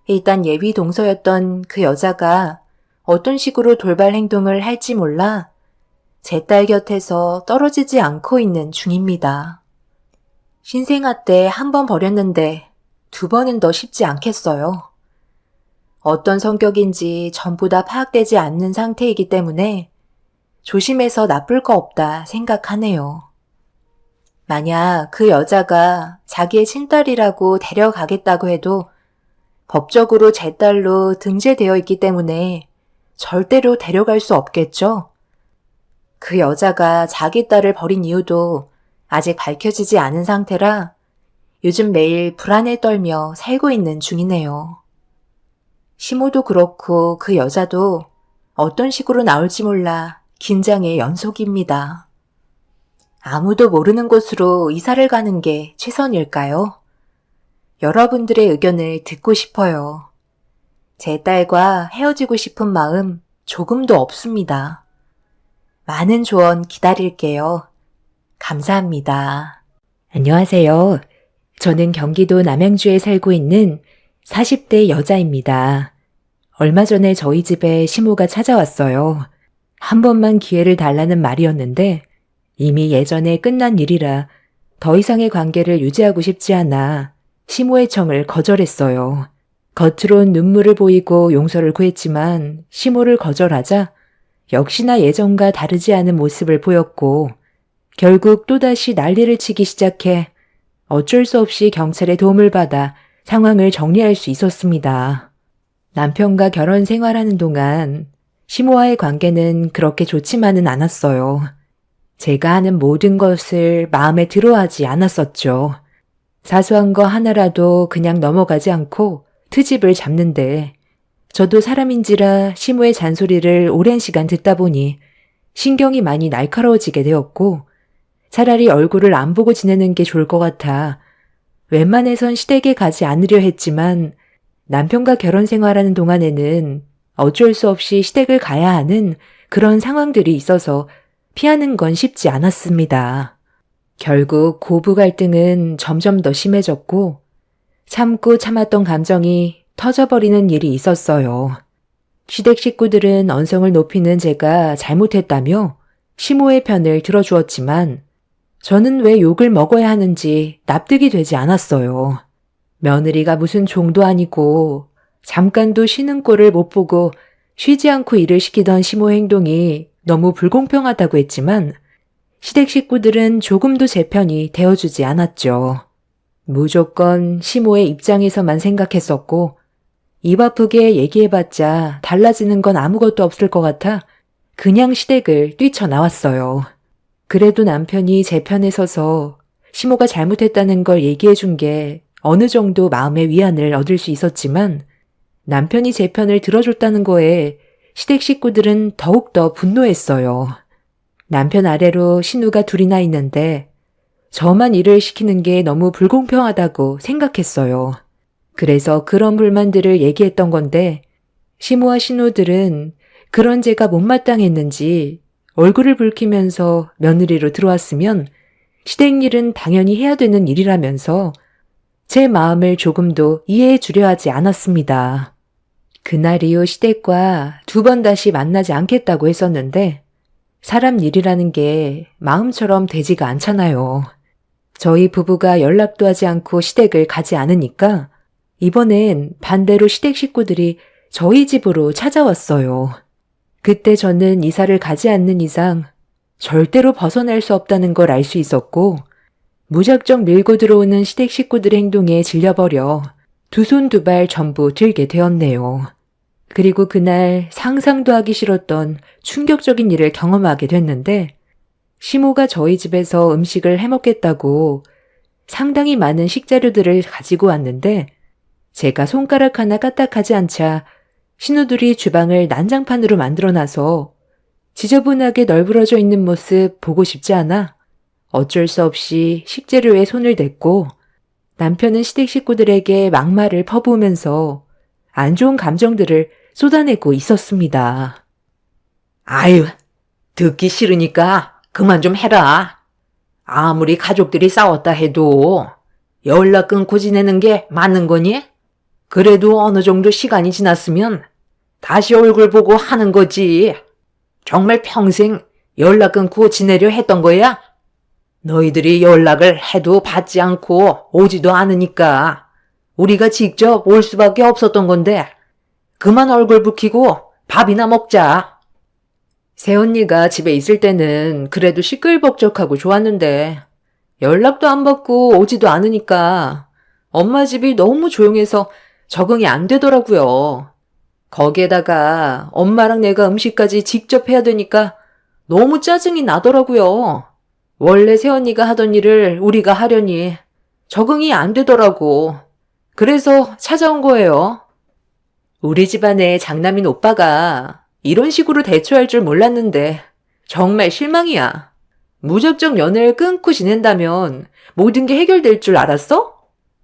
일단 예비 동서였던 그 여자가 어떤 식으로 돌발 행동을 할지 몰라 제 딸 곁에서 떨어지지 않고 있는 중입니다. 신생아 때 한 번 버렸는데 두 번은 더 쉽지 않겠어요. 어떤 성격인지 전부 다 파악되지 않는 상태이기 때문에 조심해서 나쁠 거 없다 생각하네요. 만약 그 여자가 자기의 친딸이라고 데려가겠다고 해도 법적으로 제 딸로 등재되어 있기 때문에 절대로 데려갈 수 없겠죠? 그 여자가 자기 딸을 버린 이유도 아직 밝혀지지 않은 상태라 요즘 매일 불안에 떨며 살고 있는 중이네요. 시모도 그렇고 그 여자도 어떤 식으로 나올지 몰라 긴장의 연속입니다. 아무도 모르는 곳으로 이사를 가는 게 최선일까요? 여러분들의 의견을 듣고 싶어요. 제 딸과 헤어지고 싶은 마음 조금도 없습니다. 많은 조언 기다릴게요. 감사합니다. 안녕하세요. 저는 경기도 남양주에 살고 있는 40대 여자입니다. 얼마 전에 저희 집에 시모가 찾아왔어요. 한 번만 기회를 달라는 말이었는데 이미 예전에 끝난 일이라 더 이상의 관계를 유지하고 싶지 않아 시모의 청을 거절했어요. 겉으론 눈물을 보이고 용서를 구했지만 시모를 거절하자 역시나 예전과 다르지 않은 모습을 보였고 결국 또다시 난리를 치기 시작해 어쩔 수 없이 경찰의 도움을 받아 상황을 정리할 수 있었습니다. 남편과 결혼 생활하는 동안 시모와의 관계는 그렇게 좋지만은 않았어요. 제가 하는 모든 것을 마음에 들어하지 않았었죠. 사소한 거 하나라도 그냥 넘어가지 않고 트집을 잡는데 저도 사람인지라 시모의 잔소리를 오랜 시간 듣다 보니 신경이 많이 날카로워지게 되었고 차라리 얼굴을 안 보고 지내는 게 좋을 것 같아 웬만해선 시댁에 가지 않으려 했지만 남편과 결혼 생활하는 동안에는 어쩔 수 없이 시댁을 가야 하는 그런 상황들이 있어서 피하는 건 쉽지 않았습니다. 결국 고부 갈등은 점점 더 심해졌고 참고 참았던 감정이 터져버리는 일이 있었어요. 시댁 식구들은 언성을 높이는 제가 잘못했다며 시모의 편을 들어주었지만 저는 왜 욕을 먹어야 하는지 납득이 되지 않았어요. 며느리가 무슨 종도 아니고 잠깐도 쉬는 꼴을 못 보고 쉬지 않고 일을 시키던 시모 행동이 너무 불공평하다고 했지만 시댁 식구들은 조금도 제 편이 되어주지 않았죠. 무조건 시모의 입장에서만 생각했었고 입 아프게 얘기해봤자 달라지는 건 아무것도 없을 것 같아 그냥 시댁을 뛰쳐나왔어요. 그래도 남편이 제 편에 서서 시모가 잘못했다는 걸 얘기해준 게 어느 정도 마음의 위안을 얻을 수 있었지만 남편이 제 편을 들어줬다는 거에 시댁 식구들은 더욱더 분노했어요. 남편 아래로 신우가 둘이나 있는데 저만 일을 시키는 게 너무 불공평하다고 생각했어요. 그래서 그런 불만들을 얘기했던 건데 시모와 신우들은 그런 제가 못마땅했는지 얼굴을 붉히면서 며느리로 들어왔으면 시댁 일은 당연히 해야 되는 일이라면서 제 마음을 조금도 이해해 주려 하지 않았습니다. 그날 이후 시댁과 두 번 다시 만나지 않겠다고 했었는데 사람 일이라는 게 마음처럼 되지가 않잖아요. 저희 부부가 연락도 하지 않고 시댁을 가지 않으니까 이번엔 반대로 시댁 식구들이 저희 집으로 찾아왔어요. 그때 저는 이사를 가지 않는 이상 절대로 벗어날 수 없다는 걸 알 수 있었고 무작정 밀고 들어오는 시댁 식구들의 행동에 질려버려 두 손 두 발 전부 들게 되었네요. 그리고 그날 상상도 하기 싫었던 충격적인 일을 경험하게 됐는데 시모가 저희 집에서 음식을 해먹겠다고 상당히 많은 식자료들을 가지고 왔는데 제가 손가락 하나 까딱하지 않자 신우들이 주방을 난장판으로 만들어놔서 지저분하게 널브러져 있는 모습 보고 싶지 않아 어쩔 수 없이 식재료에 손을 댔고 남편은 시댁 식구들에게 막말을 퍼부으면서 안 좋은 감정들을 쏟아내고 있었습니다. 아유, 듣기 싫으니까 그만 좀 해라. 아무리 가족들이 싸웠다 해도 연락 끊고 지내는 게 맞는 거니? 그래도 어느 정도 시간이 지났으면 다시 얼굴 보고 하는 거지. 정말 평생 연락 끊고 지내려 했던 거야? 너희들이 연락을 해도 받지 않고 오지도 않으니까 우리가 직접 올 수밖에 없었던 건데 그만 얼굴 붉히고 밥이나 먹자. 새언니가 집에 있을 때는 그래도 시끌벅적하고 좋았는데 연락도 안 받고 오지도 않으니까 엄마 집이 너무 조용해서 적응이 안 되더라고요. 거기에다가 엄마랑 내가 음식까지 직접 해야 되니까 너무 짜증이 나더라고요. 원래 새언니가 하던 일을 우리가 하려니 적응이 안 되더라고. 그래서 찾아온 거예요. 우리 집안의 장남인 오빠가 이런 식으로 대처할 줄 몰랐는데 정말 실망이야. 무작정 연애를 끊고 지낸다면 모든 게 해결될 줄 알았어?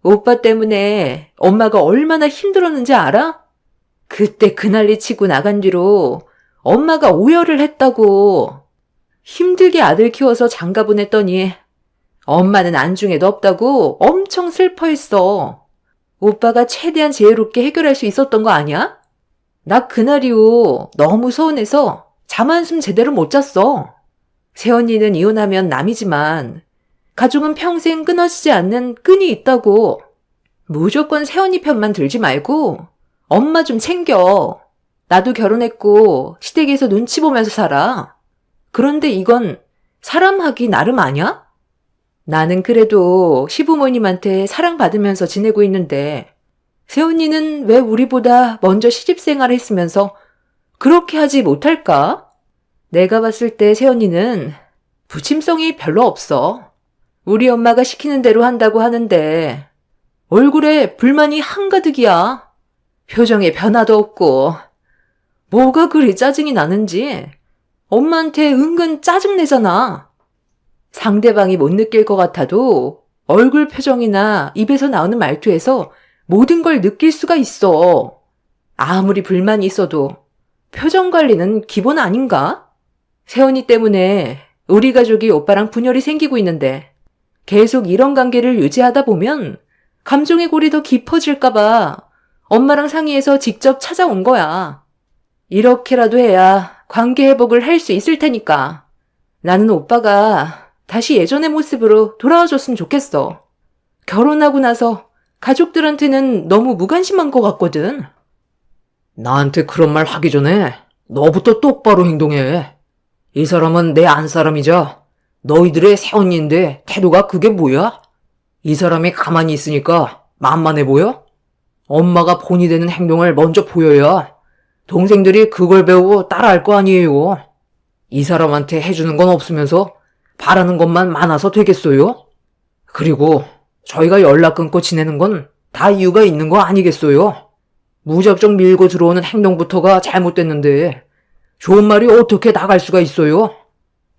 오빠 때문에 엄마가 얼마나 힘들었는지 알아? 그때 그 난리 치고 나간 뒤로 엄마가 오열을 했다고. 힘들게 아들 키워서 장가 보냈더니 엄마는 안중에도 없다고 엄청 슬퍼했어. 오빠가 최대한 지혜롭게 해결할 수 있었던 거 아니야? 나 그날 이후 너무 서운해서 잠 한숨 제대로 못 잤어. 새언니는 이혼하면 남이지만 가족은 평생 끊어지지 않는 끈이 있다고. 무조건 새언니 편만 들지 말고 엄마 좀 챙겨. 나도 결혼했고 시댁에서 눈치 보면서 살아. 그런데 이건 사람하기 나름 아냐? 나는 그래도 시부모님한테 사랑받으면서 지내고 있는데 새언니는 왜 우리보다 먼저 시집생활을 했으면서 그렇게 하지 못할까? 내가 봤을 때 새언니는 부침성이 별로 없어. 우리 엄마가 시키는 대로 한다고 하는데 얼굴에 불만이 한가득이야. 표정에 변화도 없고 뭐가 그리 짜증이 나는지 엄마한테 은근 짜증내잖아. 상대방이 못 느낄 것 같아도 얼굴 표정이나 입에서 나오는 말투에서 모든 걸 느낄 수가 있어. 아무리 불만이 있어도 표정 관리는 기본 아닌가? 새언니 때문에 우리 가족이 오빠랑 분열이 생기고 있는데 계속 이런 관계를 유지하다 보면 감정의 골이 더 깊어질까봐 엄마랑 상의해서 직접 찾아온 거야. 이렇게라도 해야 관계 회복을 할 수 있을 테니까. 나는 오빠가 다시 예전의 모습으로 돌아와줬으면 좋겠어. 결혼하고 나서 가족들한테는 너무 무관심한 것 같거든. 나한테 그런 말 하기 전에 너부터 똑바로 행동해. 이 사람은 내 안 사람이자 너희들의 새언니인데 태도가 그게 뭐야? 이 사람이 가만히 있으니까 만만해 보여? 엄마가 본이 되는 행동을 먼저 보여야 동생들이 그걸 배우고 따라할 거 아니에요. 이 사람한테 해주는 건 없으면서 바라는 것만 많아서 되겠어요? 그리고 저희가 연락 끊고 지내는 건 다 이유가 있는 거 아니겠어요? 무작정 밀고 들어오는 행동부터가 잘못됐는데 좋은 말이 어떻게 나갈 수가 있어요?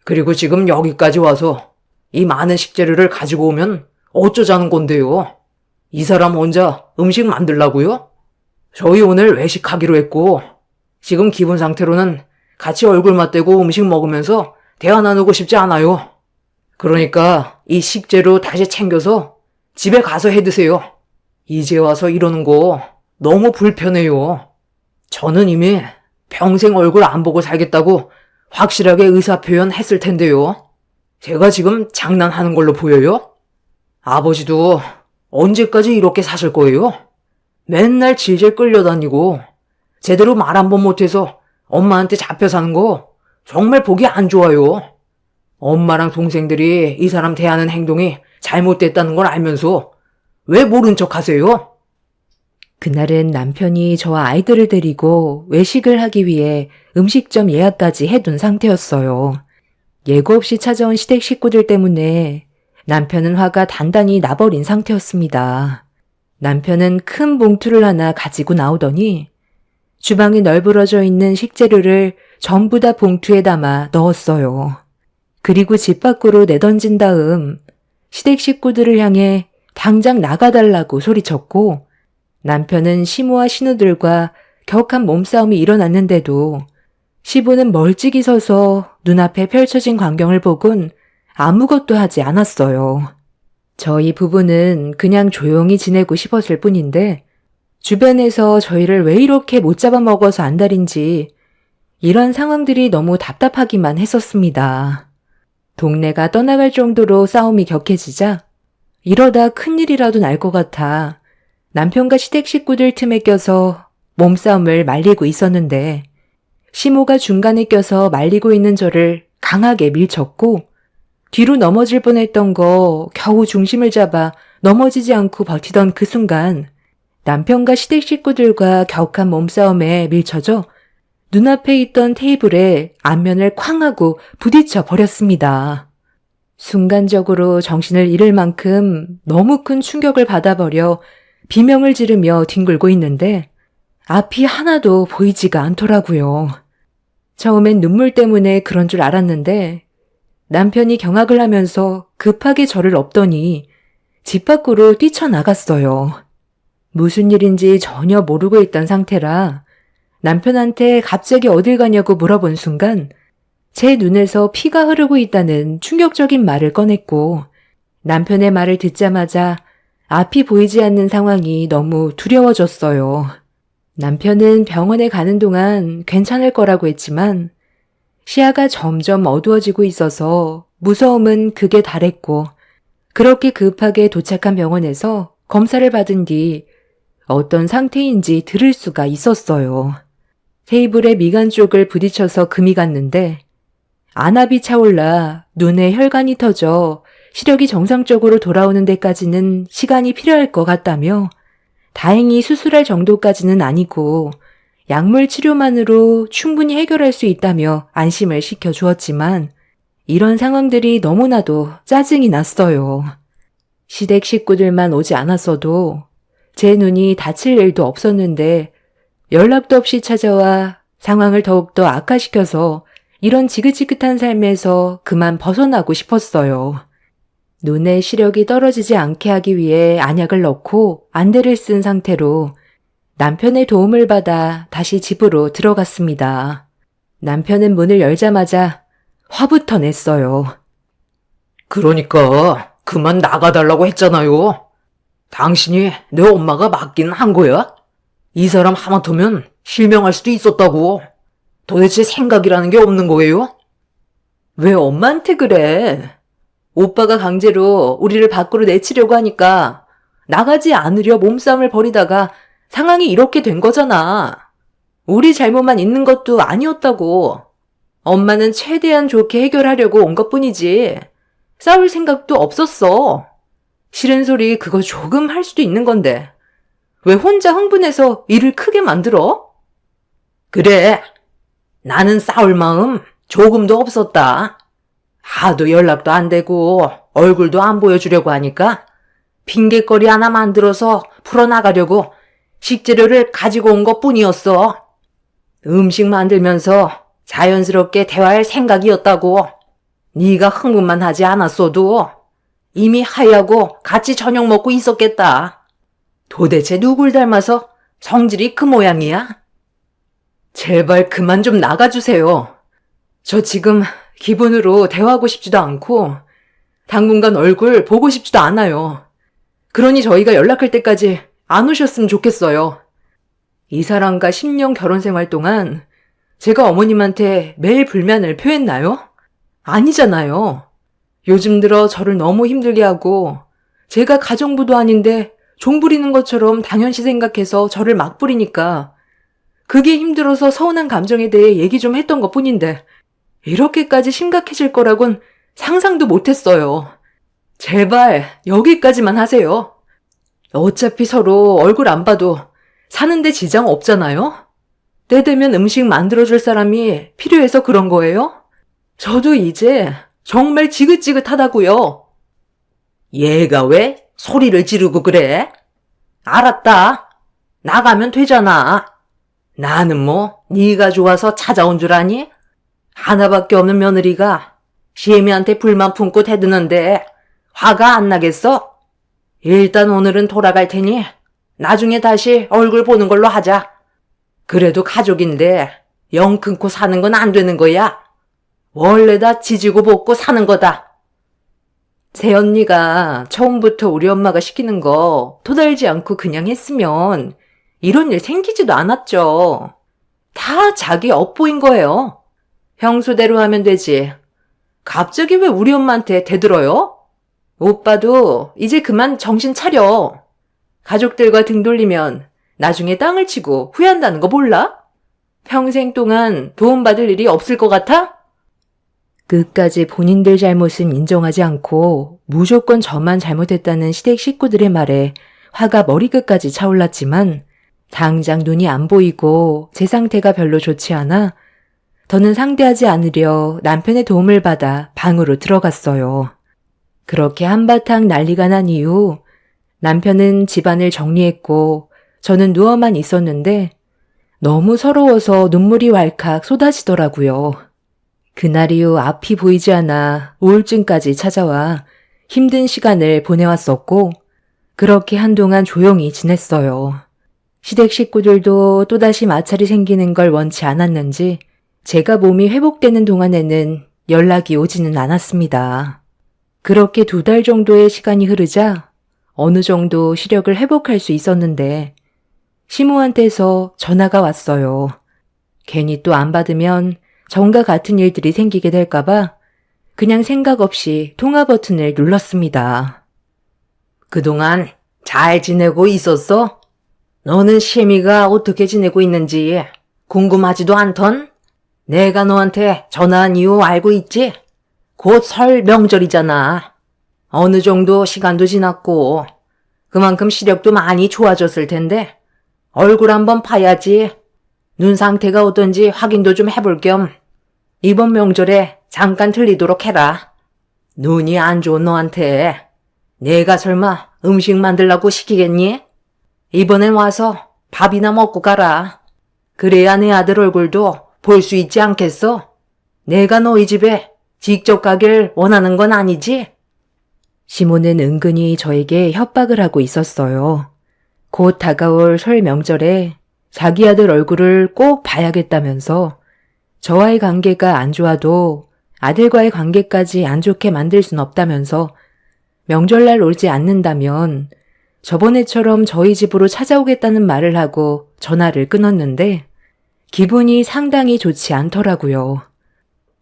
그리고 지금 여기까지 와서 이 많은 식재료를 가지고 오면 어쩌자는 건데요? 이 사람 혼자 음식 만들라고요? 저희 오늘 외식하기로 했고 지금 기분 상태로는 같이 얼굴 맞대고 음식 먹으면서 대화 나누고 싶지 않아요. 그러니까 이 식재료 다시 챙겨서 집에 가서 해 드세요. 이제 와서 이러는 거 너무 불편해요. 저는 이미 평생 얼굴 안 보고 살겠다고 확실하게 의사표현 했을 텐데요. 제가 지금 장난하는 걸로 보여요? 아버지도 언제까지 이렇게 사실 거예요? 맨날 질질 끌려다니고 제대로 말 한 번 못해서 엄마한테 잡혀 사는 거 정말 보기 안 좋아요. 엄마랑 동생들이 이 사람 대하는 행동이 잘못됐다는 걸 알면서 왜 모른 척 하세요? 그날은 남편이 저와 아이들을 데리고 외식을 하기 위해 음식점 예약까지 해둔 상태였어요. 예고 없이 찾아온 시댁 식구들 때문에 남편은 화가 단단히 나버린 상태였습니다. 남편은 큰 봉투를 하나 가지고 나오더니 주방에 널브러져 있는 식재료를 전부 다 봉투에 담아 넣었어요. 그리고 집 밖으로 내던진 다음 시댁 식구들을 향해 당장 나가달라고 소리쳤고, 남편은 시모와 신우들과 격한 몸싸움이 일어났는데도 시부는 멀찍이 서서 눈앞에 펼쳐진 광경을 보곤 아무것도 하지 않았어요. 저희 부부는 그냥 조용히 지내고 싶었을 뿐인데 주변에서 저희를 왜 이렇게 못 잡아먹어서 안달인지 이런 상황들이 너무 답답하기만 했었습니다. 동네가 떠나갈 정도로 싸움이 격해지자 이러다 큰일이라도 날 것 같아 남편과 시댁 식구들 틈에 껴서 몸싸움을 말리고 있었는데, 시모가 중간에 껴서 말리고 있는 저를 강하게 밀쳤고 뒤로 넘어질 뻔했던 거 겨우 중심을 잡아 넘어지지 않고 버티던 그 순간 남편과 시댁 식구들과 격한 몸싸움에 밀쳐져 눈앞에 있던 테이블에 앞면을 쾅 하고 부딪혀 버렸습니다. 순간적으로 정신을 잃을 만큼 너무 큰 충격을 받아버려 비명을 지르며 뒹굴고 있는데 앞이 하나도 보이지가 않더라고요. 처음엔 눈물 때문에 그런 줄 알았는데 남편이 경악을 하면서 급하게 저를 업더니 집 밖으로 뛰쳐나갔어요. 무슨 일인지 전혀 모르고 있던 상태라 남편한테 갑자기 어딜 가냐고 물어본 순간 제 눈에서 피가 흐르고 있다는 충격적인 말을 꺼냈고, 남편의 말을 듣자마자 앞이 보이지 않는 상황이 너무 두려워졌어요. 남편은 병원에 가는 동안 괜찮을 거라고 했지만 시야가 점점 어두워지고 있어서 무서움은 극에 달했고, 그렇게 급하게 도착한 병원에서 검사를 받은 뒤 어떤 상태인지 들을 수가 있었어요. 테이블에 미간 쪽을 부딪혀서 금이 갔는데 안압이 차올라 눈에 혈관이 터져 시력이 정상적으로 돌아오는 데까지는 시간이 필요할 것 같다며, 다행히 수술할 정도까지는 아니고 약물 치료만으로 충분히 해결할 수 있다며 안심을 시켜주었지만 이런 상황들이 너무나도 짜증이 났어요. 시댁 식구들만 오지 않았어도 제 눈이 다칠 일도 없었는데 연락도 없이 찾아와 상황을 더욱더 악화시켜서 이런 지긋지긋한 삶에서 그만 벗어나고 싶었어요. 눈의 시력이 떨어지지 않게 하기 위해 안약을 넣고 안대를 쓴 상태로 남편의 도움을 받아 다시 집으로 들어갔습니다. 남편은 문을 열자마자 화부터 냈어요. 그러니까 그만 나가달라고 했잖아요. 당신이 내 엄마가 맞긴 한 거야? 이 사람 하마터면 실명할 수도 있었다고. 도대체 생각이라는 게 없는 거예요? 왜 엄마한테 그래? 오빠가 강제로 우리를 밖으로 내치려고 하니까 나가지 않으려 몸싸움을 벌이다가 상황이 이렇게 된 거잖아. 우리 잘못만 있는 것도 아니었다고. 엄마는 최대한 좋게 해결하려고 온 것뿐이지 싸울 생각도 없었어. 싫은 소리 그거 조금 할 수도 있는 건데 왜 혼자 흥분해서 일을 크게 만들어? 그래, 나는 싸울 마음 조금도 없었다. 하도 연락도 안 되고 얼굴도 안 보여주려고 하니까 핑곗거리 하나 만들어서 풀어나가려고 식재료를 가지고 온 것뿐이었어. 음식 만들면서 자연스럽게 대화할 생각이었다고. 네가 흥분만 하지 않았어도 이미 하야고 같이 저녁 먹고 있었겠다. 도대체 누굴 닮아서 성질이 그 모양이야? 제발 그만 좀 나가주세요. 저 지금 기분으로 대화하고 싶지도 않고 당분간 얼굴 보고 싶지도 않아요. 그러니 저희가 연락할 때까지 안 오셨으면 좋겠어요. 이 사람과 10년 결혼 생활 동안 제가 어머님한테 매일 불만을 표했나요? 아니잖아요. 요즘 들어 저를 너무 힘들게 하고 제가 가정부도 아닌데 종 부리는 것처럼 당연시 생각해서 저를 막 부리니까 그게 힘들어서 서운한 감정에 대해 얘기 좀 했던 것뿐인데 이렇게까지 심각해질 거라곤 상상도 못했어요. 제발 여기까지만 하세요. 어차피 서로 얼굴 안 봐도 사는데 지장 없잖아요? 때 되면 음식 만들어줄 사람이 필요해서 그런 거예요? 저도 이제 정말 지긋지긋하다고요. 얘가 왜 소리를 지르고 그래? 알았다. 나가면 되잖아. 나는 뭐 네가 좋아서 찾아온 줄 아니? 하나밖에 없는 며느리가 시애미한테 불만 품고 대드는데 화가 안 나겠어? 일단 오늘은 돌아갈 테니 나중에 다시 얼굴 보는 걸로 하자. 그래도 가족인데 영 끊고 사는 건 안 되는 거야. 원래 다 지지고 볶고 사는 거다. 새언니가 처음부터 우리 엄마가 시키는 거 토달지 않고 그냥 했으면 이런 일 생기지도 않았죠. 다 자기 업보인 거예요. 평소대로 하면 되지. 갑자기 왜 우리 엄마한테 대들어요? 오빠도 이제 그만 정신 차려. 가족들과 등 돌리면 나중에 땅을 치고 후회한다는 거 몰라? 평생 동안 도움받을 일이 없을 것 같아? 끝까지 본인들 잘못은 인정하지 않고 무조건 저만 잘못했다는 시댁 식구들의 말에 화가 머리끝까지 차올랐지만 당장 눈이 안 보이고 제 상태가 별로 좋지 않아 더는 상대하지 않으려 남편의 도움을 받아 방으로 들어갔어요. 그렇게 한바탕 난리가 난 이후 남편은 집안을 정리했고 저는 누워만 있었는데 너무 서러워서 눈물이 왈칵 쏟아지더라고요. 그날 이후 앞이 보이지 않아 우울증까지 찾아와 힘든 시간을 보내왔었고 그렇게 한동안 조용히 지냈어요. 시댁 식구들도 또다시 마찰이 생기는 걸 원치 않았는지 제가 몸이 회복되는 동안에는 연락이 오지는 않았습니다. 그렇게 2달 정도의 시간이 흐르자 어느 정도 시력을 회복할 수 있었는데 시모한테서 전화가 왔어요. 괜히 또 안 받으면 전과 같은 일들이 생기게 될까봐 그냥 생각 없이 통화 버튼을 눌렀습니다. 그동안 잘 지내고 있었어? 너는 시애미가 어떻게 지내고 있는지 궁금하지도 않던? 내가 너한테 전화한 이유 알고 있지? 곧 설 명절이잖아. 어느 정도 시간도 지났고 그만큼 시력도 많이 좋아졌을 텐데 얼굴 한번 봐야지. 눈 상태가 어떤지 확인도 좀 해볼 겸 이번 명절에 잠깐 들리도록 해라. 눈이 안 좋은 너한테 내가 설마 음식 만들라고 시키겠니? 이번엔 와서 밥이나 먹고 가라. 그래야 내 아들 얼굴도 볼 수 있지 않겠어? 내가 너희 집에 직접 가길 원하는 건 아니지? 시모는 은근히 저에게 협박을 하고 있었어요. 곧 다가올 설 명절에 자기 아들 얼굴을 꼭 봐야겠다면서 저와의 관계가 안 좋아도 아들과의 관계까지 안 좋게 만들 순 없다면서 명절날 오지 않는다면 저번에처럼 저희 집으로 찾아오겠다는 말을 하고 전화를 끊었는데 기분이 상당히 좋지 않더라고요.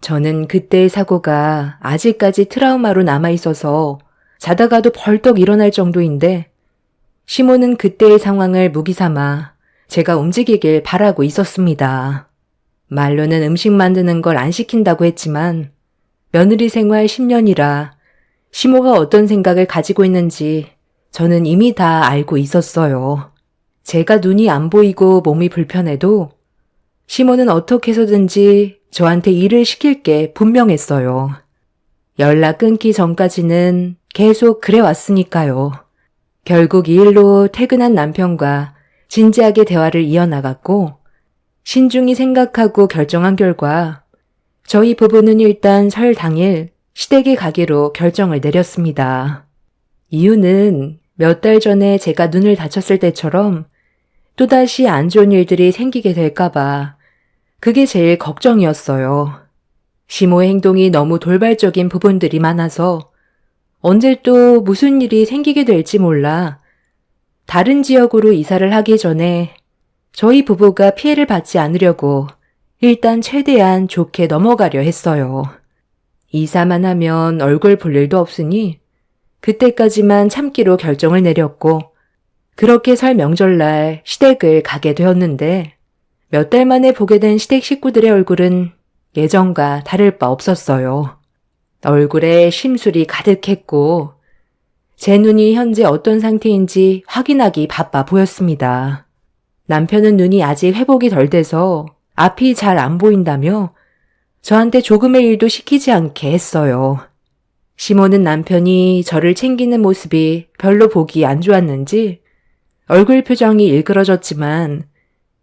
저는 그때의 사고가 아직까지 트라우마로 남아있어서 자다가도 벌떡 일어날 정도인데 시모는 그때의 상황을 무기 삼아 제가 움직이길 바라고 있었습니다. 말로는 음식 만드는 걸 안 시킨다고 했지만 며느리 생활 10년이라 시모가 어떤 생각을 가지고 있는지 저는 이미 다 알고 있었어요. 제가 눈이 안 보이고 몸이 불편해도 시모는 어떻게 해서든지 저한테 일을 시킬 게 분명했어요. 연락 끊기 전까지는 계속 그래왔으니까요. 결국 이 일로 퇴근한 남편과 진지하게 대화를 이어나갔고 신중히 생각하고 결정한 결과 저희 부부는 일단 설 당일 시댁에 가기로 결정을 내렸습니다. 이유는 몇 달 전에 제가 눈을 다쳤을 때처럼 또다시 안 좋은 일들이 생기게 될까봐 그게 제일 걱정이었어요. 시모의 행동이 너무 돌발적인 부분들이 많아서 언제 또 무슨 일이 생기게 될지 몰라 다른 지역으로 이사를 하기 전에 저희 부부가 피해를 받지 않으려고 일단 최대한 좋게 넘어가려 했어요. 이사만 하면 얼굴 볼 일도 없으니 그때까지만 참기로 결정을 내렸고 그렇게 설 명절날 시댁을 가게 되었는데 몇 달 만에 보게 된 시댁 식구들의 얼굴은 예전과 다를 바 없었어요. 얼굴에 심술이 가득했고 제 눈이 현재 어떤 상태인지 확인하기 바빠 보였습니다. 남편은 눈이 아직 회복이 덜 돼서 앞이 잘 안 보인다며 저한테 조금의 일도 시키지 않게 했어요. 시모는 남편이 저를 챙기는 모습이 별로 보기 안 좋았는지 얼굴 표정이 일그러졌지만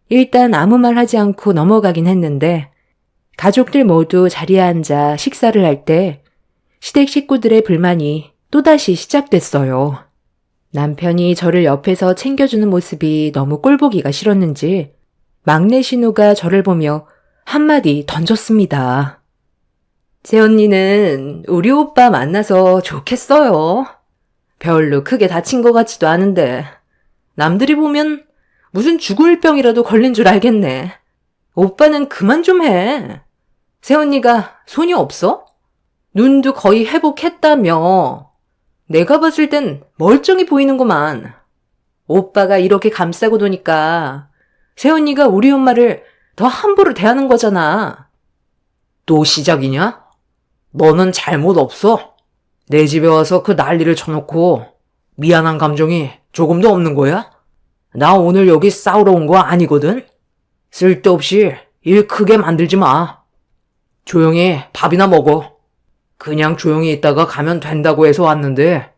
일단 아무 말 하지 않고 넘어가긴 했는데 가족들 모두 자리에 앉아 식사를 할 때 시댁 식구들의 불만이 또다시 시작됐어요. 남편이 저를 옆에서 챙겨주는 모습이 너무 꼴보기가 싫었는지 막내 신우가 저를 보며 한마디 던졌습니다. 새언니는 우리 오빠 만나서 좋겠어요. 별로 크게 다친 것 같지도 않은데 남들이 보면 무슨 죽을 병이라도 걸린 줄 알겠네. 오빠는 그만 좀 해. 새언니가 손이 없어? 눈도 거의 회복했다며. 내가 봤을 땐 멀쩡히 보이는구만. 오빠가 이렇게 감싸고 노니까 새언니가 우리 엄마를 더 함부로 대하는 거잖아. 또 시작이냐? 너는 잘못 없어. 내 집에 와서 그 난리를 쳐놓고 미안한 감정이 조금도 없는 거야? 나 오늘 여기 싸우러 온 거 아니거든? 쓸데없이 일 크게 만들지 마. 조용히 밥이나 먹어. 그냥 조용히 있다가 가면 된다고 해서 왔는데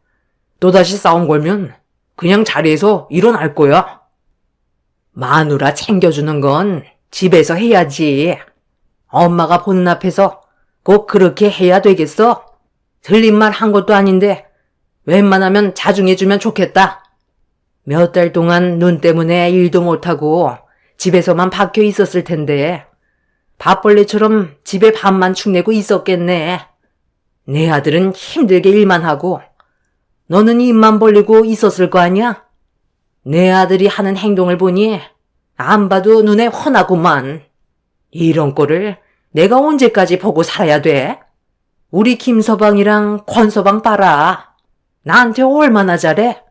또다시 싸움 걸면 그냥 자리에서 일어날 거야. 마누라 챙겨주는 건 집에서 해야지. 엄마가 보는 앞에서 꼭 그렇게 해야 되겠어? 틀린 말 한 것도 아닌데 웬만하면 자중해주면 좋겠다. 몇 달 동안 눈 때문에 일도 못하고 집에서만 박혀 있었을 텐데 밥벌레처럼 집에 밥만 축내고 있었겠네. 내 아들은 힘들게 일만 하고 너는 입만 벌리고 있었을 거 아니야? 내 아들이 하는 행동을 보니 안 봐도 눈에 훤하구만. 이런 꼴을 내가 언제까지 보고 살아야 돼? 우리 김서방이랑 권서방 봐라. 나한테 얼마나 잘해?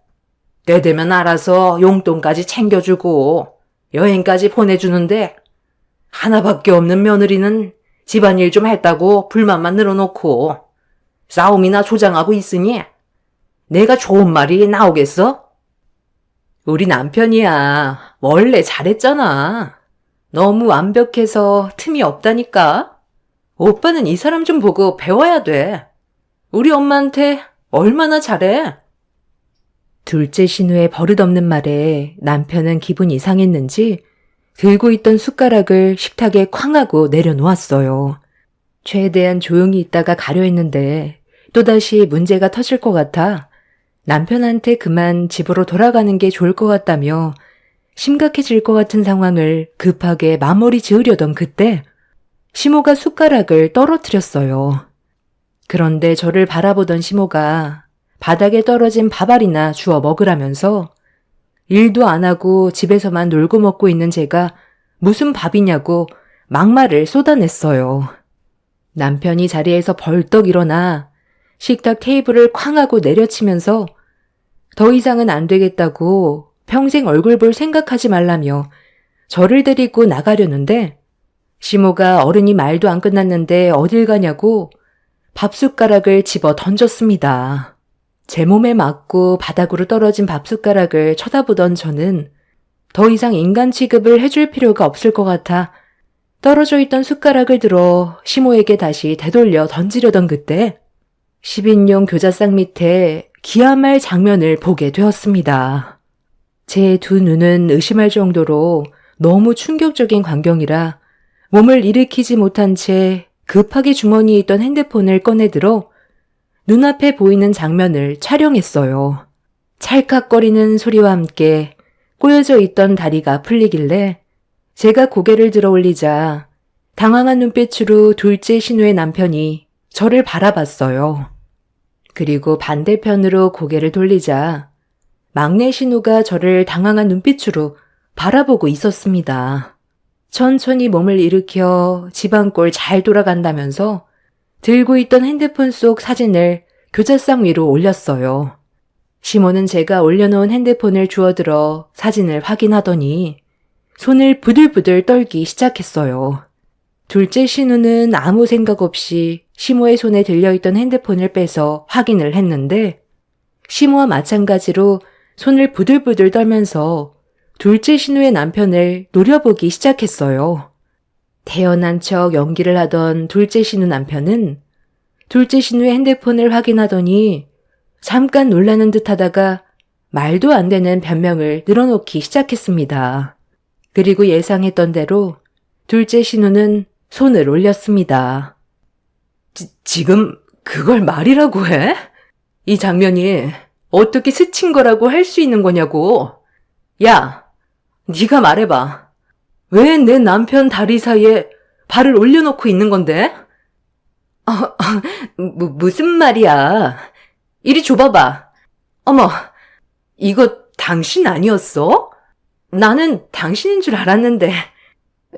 때 되면 알아서 용돈까지 챙겨주고 여행까지 보내주는데 하나밖에 없는 며느리는 집안일 좀 했다고 불만만 늘어놓고 싸움이나 조장하고 있으니 내가 좋은 말이 나오겠어? 우리 남편이야. 원래 잘했잖아. 너무 완벽해서 틈이 없다니까. 오빠는 이 사람 좀 보고 배워야 돼. 우리 엄마한테 얼마나 잘해. 둘째 신우의 버릇없는 말에 남편은 기분이 이상했는지 들고 있던 숟가락을 식탁에 쾅 하고 내려놓았어요. 최대한 조용히 있다가 가려 했는데 또다시 문제가 터질 것 같아 남편한테 그만 집으로 돌아가는 게 좋을 것 같다며 심각해질 것 같은 상황을 급하게 마무리 지으려던 그때 시모가 숟가락을 떨어뜨렸어요. 그런데 저를 바라보던 시모가 바닥에 떨어진 밥알이나 주워 먹으라면서 일도 안 하고 집에서만 놀고 먹고 있는 제가 무슨 밥이냐고 막말을 쏟아냈어요. 남편이 자리에서 벌떡 일어나 식탁 테이블을 쾅 하고 내려치면서 더 이상은 안 되겠다고 평생 얼굴 볼 생각하지 말라며 저를 데리고 나가려는데 시모가 어른이 말도 안 끝났는데 어딜 가냐고 밥숟가락을 집어 던졌습니다. 제 몸에 맞고 바닥으로 떨어진 밥숟가락을 쳐다보던 저는 더 이상 인간 취급을 해줄 필요가 없을 것 같아 떨어져 있던 숟가락을 들어 시모에게 다시 되돌려 던지려던 그때 10인용 교자상 밑에 기아말 장면을 보게 되었습니다. 제 두 눈은 의심할 정도로 너무 충격적인 광경이라 몸을 일으키지 못한 채 급하게 주머니에 있던 핸드폰을 꺼내들어 눈앞에 보이는 장면을 촬영했어요. 찰칵거리는 소리와 함께 꼬여져 있던 다리가 풀리길래 제가 고개를 들어 올리자 당황한 눈빛으로 둘째 신우의 남편이 저를 바라봤어요. 그리고 반대편으로 고개를 돌리자 막내 신우가 저를 당황한 눈빛으로 바라보고 있었습니다. 천천히 몸을 일으켜 집안꼴 잘 돌아간다면서 들고 있던 핸드폰 속 사진을 교자상 위로 올렸어요. 시모는 제가 올려놓은 핸드폰을 주워들어 사진을 확인하더니 손을 부들부들 떨기 시작했어요. 둘째 신우는 아무 생각 없이 시모의 손에 들려있던 핸드폰을 빼서 확인을 했는데 시모와 마찬가지로 손을 부들부들 떨면서 둘째 신우의 남편을 노려보기 시작했어요. 태연한 척 연기를 하던 둘째 신우 남편은 둘째 신우의 핸드폰을 확인하더니 잠깐 놀라는 듯 하다가 말도 안 되는 변명을 늘어놓기 시작했습니다. 그리고 예상했던 대로 둘째 신우는 손을 올렸습니다. 지금 그걸 말이라고 해? 이 장면이 어떻게 스친 거라고 할 수 있는 거냐고. 야, 네가 말해봐. 왜 내 남편 다리 사이에 발을 올려놓고 있는 건데? 무슨 말이야. 이리 줘봐봐. 어머, 이거 당신 아니었어? 나는 당신인 줄 알았는데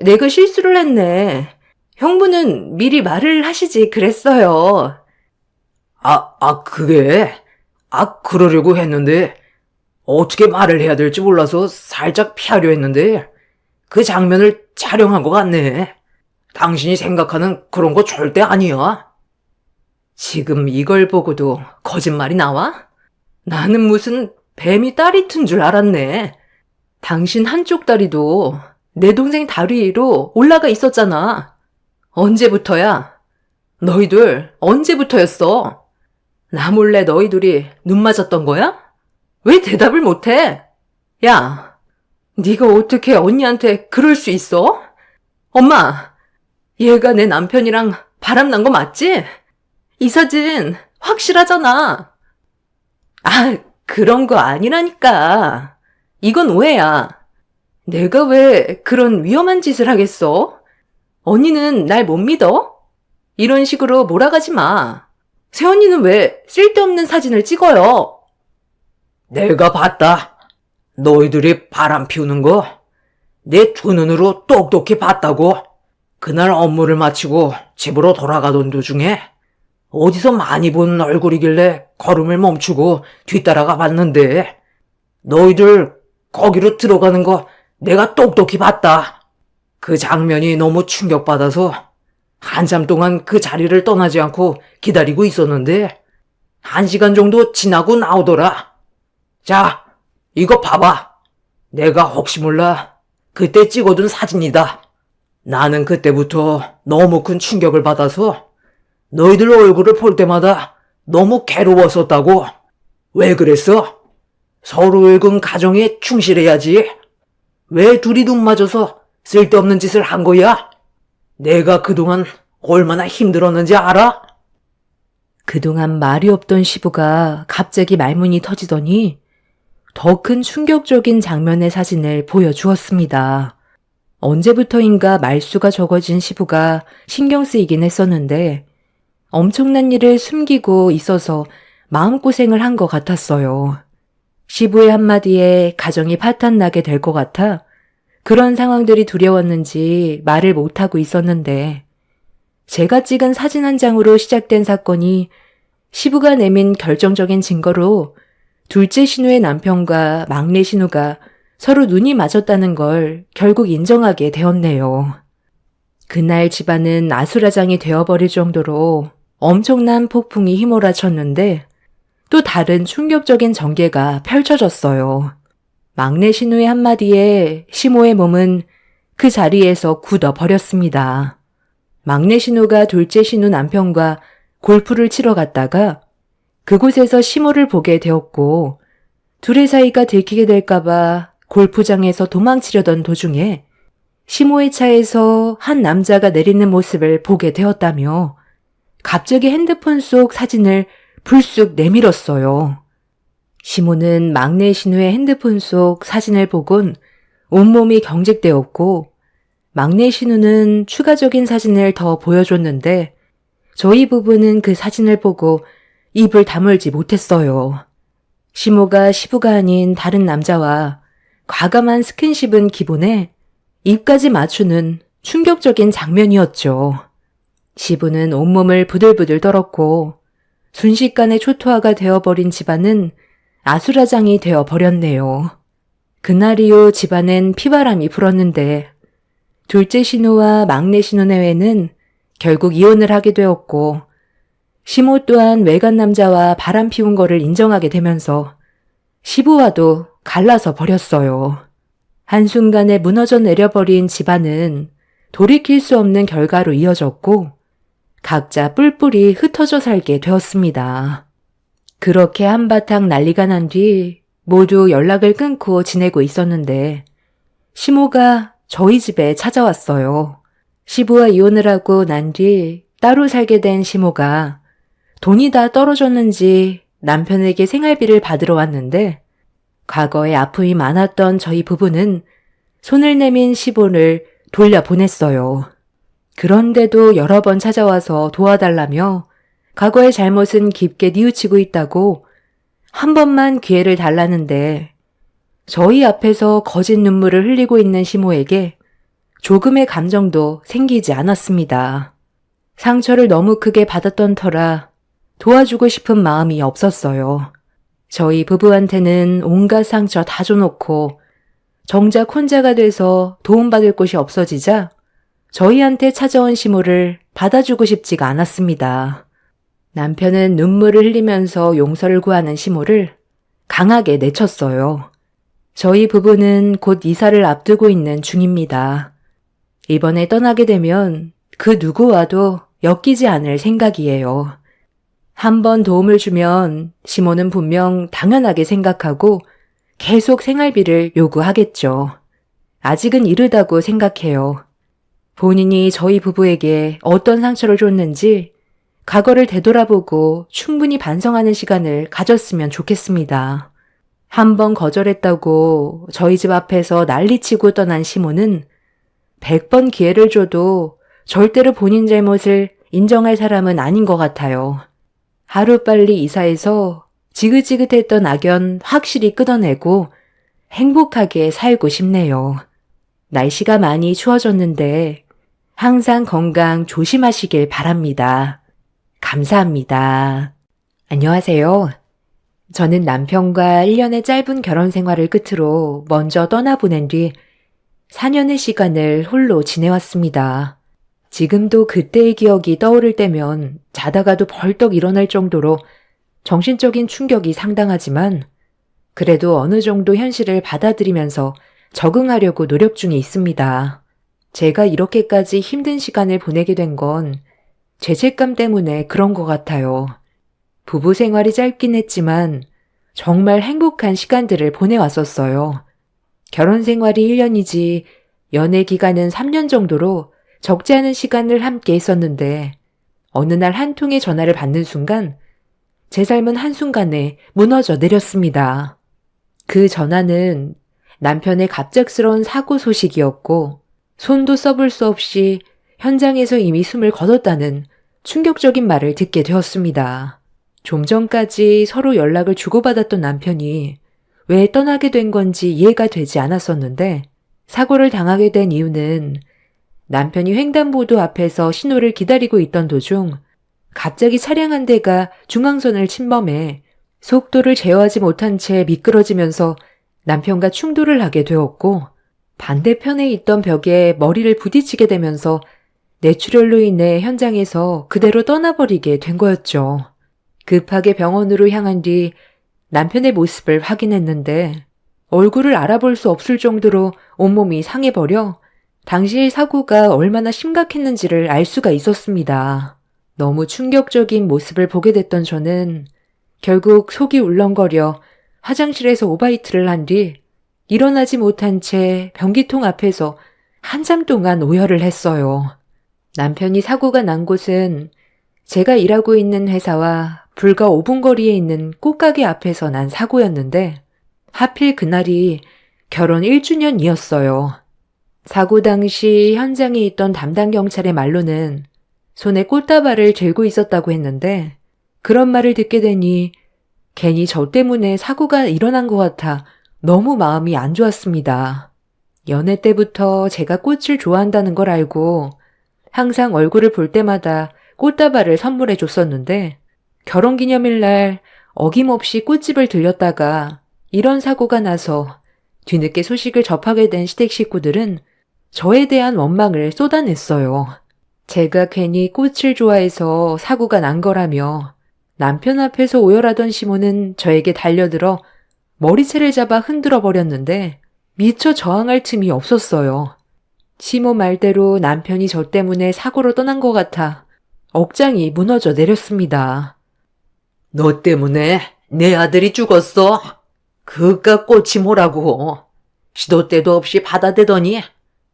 내가 실수를 했네. 형부는 미리 말을 하시지 그랬어요. 그게? 그러려고 했는데 어떻게 말을 해야 될지 몰라서 살짝 피하려 했는데 그 장면을 촬영한 것 같네. 당신이 생각하는 그런 거 절대 아니야. 지금 이걸 보고도 거짓말이 나와? 나는 무슨 뱀이 다리 튼 줄 알았네. 당신 한쪽 다리도 내 동생 다리 위로 올라가 있었잖아. 언제부터야? 너희들 언제부터였어? 나 몰래 너희 둘이 눈 맞았던 거야? 왜 대답을 못해? 야, 네가 어떻게 언니한테 그럴 수 있어? 엄마, 얘가 내 남편이랑 바람난 거 맞지? 이 사진 확실하잖아. 그런 거 아니라니까. 이건 오해야. 내가 왜 그런 위험한 짓을 하겠어? 언니는 날 못 믿어? 이런 식으로 몰아가지 마. 새언니는 왜 쓸데없는 사진을 찍어요? 내가 봤다. 너희들이 바람 피우는 거 내 두 눈으로 똑똑히 봤다고. 그날 업무를 마치고 집으로 돌아가던 도중에 어디서 많이 본 얼굴이길래 걸음을 멈추고 뒤따라가 봤는데 너희들 거기로 들어가는 거 내가 똑똑히 봤다. 그 장면이 너무 충격받아서 한참 동안 그 자리를 떠나지 않고 기다리고 있었는데 1시간 정도 지나고 나오더라. 자, 이거 봐봐. 내가 혹시 몰라 그때 찍어둔 사진이다. 나는 그때부터 너무 큰 충격을 받아서 너희들 얼굴을 볼 때마다 너무 괴로웠었다고. 왜 그랬어? 서로 읽은 가정에 충실해야지. 왜 둘이 눈 맞아서 쓸데없는 짓을 한 거야? 내가 그동안 얼마나 힘들었는지 알아? 그동안 말이 없던 시부가 갑자기 말문이 터지더니 더 큰 충격적인 장면의 사진을 보여주었습니다. 언제부터인가 말수가 적어진 시부가 신경 쓰이긴 했었는데 엄청난 일을 숨기고 있어서 마음고생을 한 것 같았어요. 시부의 한마디에 가정이 파탄나게 될 것 같아 그런 상황들이 두려웠는지 말을 못하고 있었는데 제가 찍은 사진 한 장으로 시작된 사건이 시부가 내민 결정적인 증거로 둘째 신우의 남편과 막내 신우가 서로 눈이 맞았다는 걸 결국 인정하게 되었네요. 그날 집안은 아수라장이 되어버릴 정도로 엄청난 폭풍이 휘몰아쳤는데 또 다른 충격적인 전개가 펼쳐졌어요. 막내 신우의 한마디에 시모의 몸은 그 자리에서 굳어버렸습니다. 막내 신우가 둘째 신우 남편과 골프를 치러 갔다가 그곳에서 시모를 보게 되었고 둘의 사이가 들키게 될까봐 골프장에서 도망치려던 도중에 시모의 차에서 한 남자가 내리는 모습을 보게 되었다며 갑자기 핸드폰 속 사진을 불쑥 내밀었어요. 시모는 막내 신우의 핸드폰 속 사진을 보곤 온몸이 경직되었고 막내 신우는 추가적인 사진을 더 보여줬는데 저희 부부는 그 사진을 보고 입을 다물지 못했어요. 시모가 시부가 아닌 다른 남자와 과감한 스킨십은 기본에 입까지 맞추는 충격적인 장면이었죠. 시부는 온몸을 부들부들 떨었고 순식간에 초토화가 되어버린 집안은 아수라장이 되어버렸네요. 그날 이후 집안엔 피바람이 불었는데 둘째 신우와 막내 신우 내외는 결국 이혼을 하게 되었고 시모 또한 외간 남자와 바람 피운 거를 인정하게 되면서 시부와도 갈라서 버렸어요. 한순간에 무너져 내려버린 집안은 돌이킬 수 없는 결과로 이어졌고 각자 뿔뿔이 흩어져 살게 되었습니다. 그렇게 한바탕 난리가 난 뒤 모두 연락을 끊고 지내고 있었는데 시모가 저희 집에 찾아왔어요. 시부와 이혼을 하고 난 뒤 따로 살게 된 시모가 돈이 다 떨어졌는지 남편에게 생활비를 받으러 왔는데 과거에 아픔이 많았던 저희 부부는 손을 내민 시부를 돌려보냈어요. 그런데도 여러 번 찾아와서 도와달라며 과거의 잘못은 깊게 뉘우치고 있다고 한 번만 기회를 달라는데 저희 앞에서 거짓 눈물을 흘리고 있는 시모에게 조금의 감정도 생기지 않았습니다. 상처를 너무 크게 받았던 터라 도와주고 싶은 마음이 없었어요. 저희 부부한테는 온갖 상처 다 줘놓고 정작 혼자가 돼서 도움받을 곳이 없어지자 저희한테 찾아온 시모를 받아주고 싶지가 않았습니다. 남편은 눈물을 흘리면서 용서를 구하는 시모를 강하게 내쳤어요. 저희 부부는 곧 이사를 앞두고 있는 중입니다. 이번에 떠나게 되면 그 누구와도 엮이지 않을 생각이에요. 한 번 도움을 주면 시모는 분명 당연하게 생각하고 계속 생활비를 요구하겠죠. 아직은 이르다고 생각해요. 본인이 저희 부부에게 어떤 상처를 줬는지 과거를 되돌아보고 충분히 반성하는 시간을 가졌으면 좋겠습니다. 한 번 거절했다고 저희 집 앞에서 난리치고 떠난 시모는 100번 기회를 줘도 절대로 본인 잘못을 인정할 사람은 아닌 것 같아요. 하루빨리 이사해서 지긋지긋했던 악연 확실히 끊어내고 행복하게 살고 싶네요. 날씨가 많이 추워졌는데 항상 건강 조심하시길 바랍니다. 감사합니다. 안녕하세요. 저는 남편과 1년의 짧은 결혼 생활을 끝으로 먼저 떠나보낸 뒤 4년의 시간을 홀로 지내왔습니다. 지금도 그때의 기억이 떠오를 때면 자다가도 벌떡 일어날 정도로 정신적인 충격이 상당하지만 그래도 어느 정도 현실을 받아들이면서 적응하려고 노력 중에 있습니다. 제가 이렇게까지 힘든 시간을 보내게 된 건 죄책감 때문에 그런 것 같아요. 부부 생활이 짧긴 했지만 정말 행복한 시간들을 보내왔었어요. 결혼 생활이 1년이지 연애 기간은 3년 정도로 적지 않은 시간을 함께 있었는데 어느 날 한 통의 전화를 받는 순간 제 삶은 한순간에 무너져 내렸습니다. 그 전화는 남편의 갑작스러운 사고 소식이었고 손도 써볼 수 없이 현장에서 이미 숨을 거뒀다는 충격적인 말을 듣게 되었습니다. 좀 전까지 서로 연락을 주고받았던 남편이 왜 떠나게 된 건지 이해가 되지 않았었는데 사고를 당하게 된 이유는 남편이 횡단보도 앞에서 신호를 기다리고 있던 도중 갑자기 차량 한 대가 중앙선을 침범해 속도를 제어하지 못한 채 미끄러지면서 남편과 충돌을 하게 되었고 반대편에 있던 벽에 머리를 부딪히게 되면서 뇌출혈로 인해 현장에서 그대로 떠나버리게 된 거였죠. 급하게 병원으로 향한 뒤 남편의 모습을 확인했는데 얼굴을 알아볼 수 없을 정도로 온몸이 상해버려 당시의 사고가 얼마나 심각했는지를 알 수가 있었습니다. 너무 충격적인 모습을 보게 됐던 저는 결국 속이 울렁거려 화장실에서 오바이트를 한 뒤 일어나지 못한 채 변기통 앞에서 한참 동안 오열을 했어요. 남편이 사고가 난 곳은 제가 일하고 있는 회사와 불과 5분 거리에 있는 꽃가게 앞에서 난 사고였는데 하필 그날이 결혼 1주년이었어요. 사고 당시 현장에 있던 담당 경찰의 말로는 손에 꽃다발을 들고 있었다고 했는데 그런 말을 듣게 되니 괜히 저 때문에 사고가 일어난 것 같아 너무 마음이 안 좋았습니다. 연애 때부터 제가 꽃을 좋아한다는 걸 알고 항상 얼굴을 볼 때마다 꽃다발을 선물해 줬었는데 결혼기념일날 어김없이 꽃집을 들렸다가 이런 사고가 나서 뒤늦게 소식을 접하게 된 시댁 식구들은 저에 대한 원망을 쏟아냈어요. 제가 괜히 꽃을 좋아해서 사고가 난 거라며 남편 앞에서 오열하던 시모는 저에게 달려들어 머리채를 잡아 흔들어 버렸는데 미처 저항할 틈이 없었어요. 시모 말대로 남편이 저 때문에 사고로 떠난 것 같아 억장이 무너져 내렸습니다. 너 때문에 내 아들이 죽었어? 그깟 꽃이 뭐라고? 시도 때도 없이 받아대더니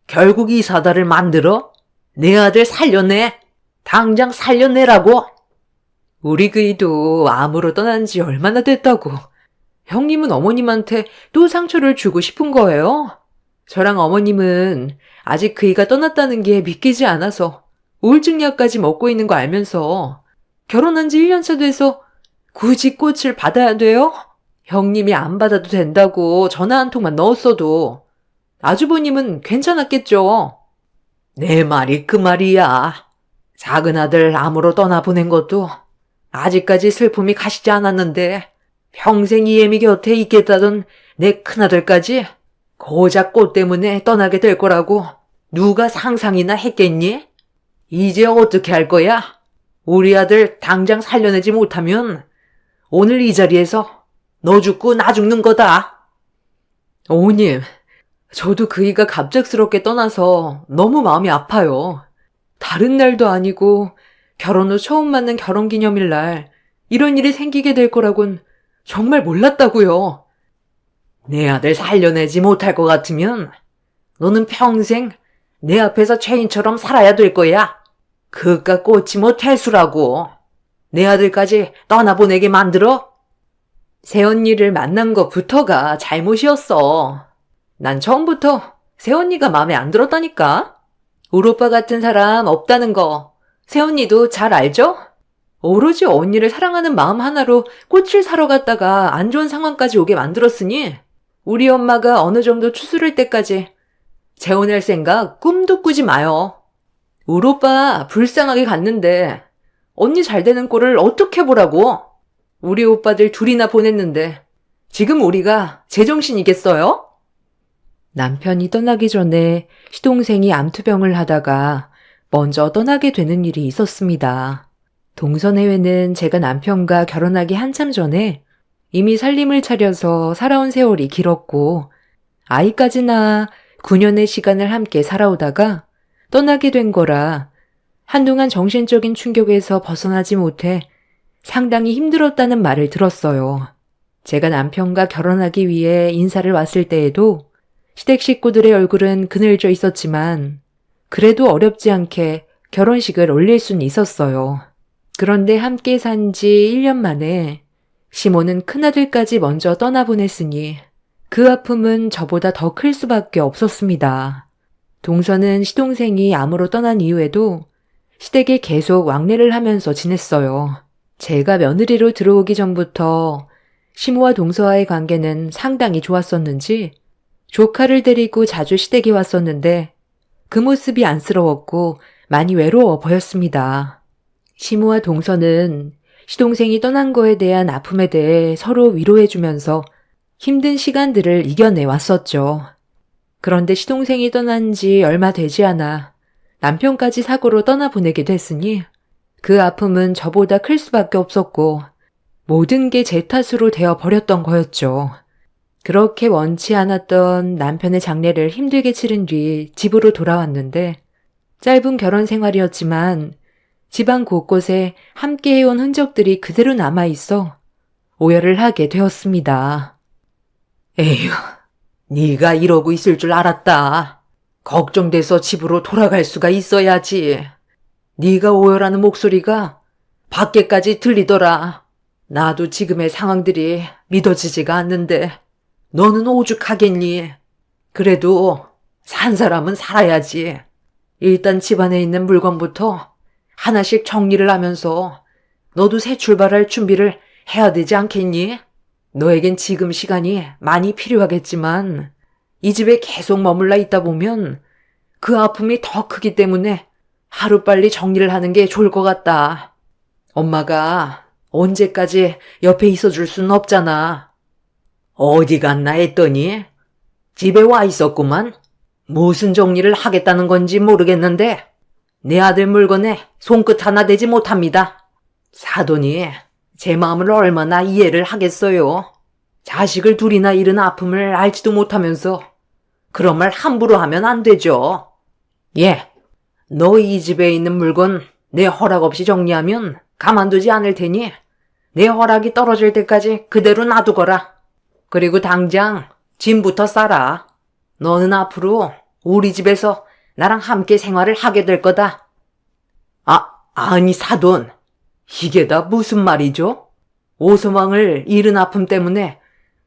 결국 이 사다를 만들어 내 아들 살려내. 당장 살려내라고. 우리 그이도 암으로 떠난 지 얼마나 됐다고. 형님은 어머님한테 또 상처를 주고 싶은 거예요? 저랑 어머님은 아직 그이가 떠났다는 게 믿기지 않아서 우울증약까지 먹고 있는 거 알면서 결혼한 지 1년차 돼서 굳이 꽃을 받아야 돼요? 형님이 안 받아도 된다고 전화 한 통만 넣었어도 아주버님은 괜찮았겠죠. 내 말이 그 말이야. 작은 아들 암으로 떠나보낸 것도 아직까지 슬픔이 가시지 않았는데 평생 이애미 곁에 있겠다던 내 큰아들까지 고작 꽃 때문에 떠나게 될 거라고 누가 상상이나 했겠니? 이제 어떻게 할 거야? 우리 아들 당장 살려내지 못하면 오늘 이 자리에서 너 죽고 나 죽는 거다. 어머님, 저도 그이가 갑작스럽게 떠나서 너무 마음이 아파요. 다른 날도 아니고 결혼 후 처음 맞는 결혼기념일 날 이런 일이 생기게 될 거라곤 정말 몰랐다고요. 내 아들 살려내지 못할 것 같으면 너는 평생 내 앞에서 죄인처럼 살아야 될 거야. 그깟 꽃이 뭐 태수라고. 내 아들까지 떠나보내게 만들어? 새언니를 만난 것부터가 잘못이었어. 난 처음부터 새언니가 마음에 안 들었다니까. 울 오빠 같은 사람 없다는 거 새언니도 잘 알죠? 오로지 언니를 사랑하는 마음 하나로 꽃을 사러 갔다가 안 좋은 상황까지 오게 만들었으니 우리 엄마가 어느 정도 추스를 때까지 재혼할 생각 꿈도 꾸지 마요. 울 오빠 불쌍하게 갔는데 언니 잘 되는 꼴을 어떻게 보라고? 우리 오빠들 둘이나 보냈는데 지금 우리가 제정신이겠어요? 남편이 떠나기 전에 시동생이 암투병을 하다가 먼저 떠나게 되는 일이 있었습니다. 동서내외는 제가 남편과 결혼하기 한참 전에 이미 살림을 차려서 살아온 세월이 길었고 아이까지 낳아 9년의 시간을 함께 살아오다가 떠나게 된 거라 한동안 정신적인 충격에서 벗어나지 못해 상당히 힘들었다는 말을 들었어요. 제가 남편과 결혼하기 위해 인사를 왔을 때에도 시댁 식구들의 얼굴은 그늘져 있었지만 그래도 어렵지 않게 결혼식을 올릴 수는 있었어요. 그런데 함께 산 지 1년 만에 시모는 큰아들까지 먼저 떠나보냈으니 그 아픔은 저보다 더 클 수밖에 없었습니다. 동서는 시동생이 암으로 떠난 이후에도 시댁에 계속 왕래를 하면서 지냈어요. 제가 며느리로 들어오기 전부터 시모와 동서와의 관계는 상당히 좋았었는지 조카를 데리고 자주 시댁에 왔었는데 그 모습이 안쓰러웠고 많이 외로워 보였습니다. 시모와 동서는 시동생이 떠난 거에 대한 아픔에 대해 서로 위로해주면서 힘든 시간들을 이겨내 왔었죠. 그런데 시동생이 떠난 지 얼마 되지 않아 남편까지 사고로 떠나보내게 됐으니 그 아픔은 저보다 클 수밖에 없었고 모든 게 제 탓으로 되어버렸던 거였죠. 그렇게 원치 않았던 남편의 장례를 힘들게 치른 뒤 집으로 돌아왔는데 짧은 결혼 생활이었지만 집안 곳곳에 함께 해온 흔적들이 그대로 남아있어 오열을 하게 되었습니다. 에휴, 네가 이러고 있을 줄 알았다. 걱정돼서 집으로 돌아갈 수가 있어야지. 네가 오열하는 목소리가 밖에까지 들리더라. 나도 지금의 상황들이 믿어지지가 않는데 너는 오죽하겠니? 그래도 산 사람은 살아야지. 일단 집안에 있는 물건부터 하나씩 정리를 하면서 너도 새 출발할 준비를 해야 되지 않겠니? 너에겐 지금 시간이 많이 필요하겠지만 이 집에 계속 머물러 있다 보면 그 아픔이 더 크기 때문에 하루빨리 정리를 하는 게 좋을 것 같다. 엄마가 언제까지 옆에 있어줄 수는 없잖아. 어디 갔나 했더니 집에 와 있었구만. 무슨 정리를 하겠다는 건지 모르겠는데 내 아들 물건에 손끝 하나 대지 못합니다. 사돈이 제 마음을 얼마나 이해를 하겠어요. 자식을 둘이나 잃은 아픔을 알지도 못하면서 그런 말 함부로 하면 안 되죠. 예, 너 이 집에 있는 물건 내 허락 없이 정리하면 가만두지 않을 테니 내 허락이 떨어질 때까지 그대로 놔두거라. 그리고 당장 짐부터 싸라. 너는 앞으로 우리 집에서 나랑 함께 생활을 하게 될 거다. 아니 사돈. 이게 다 무슨 말이죠? 오서방을 잃은 아픔 때문에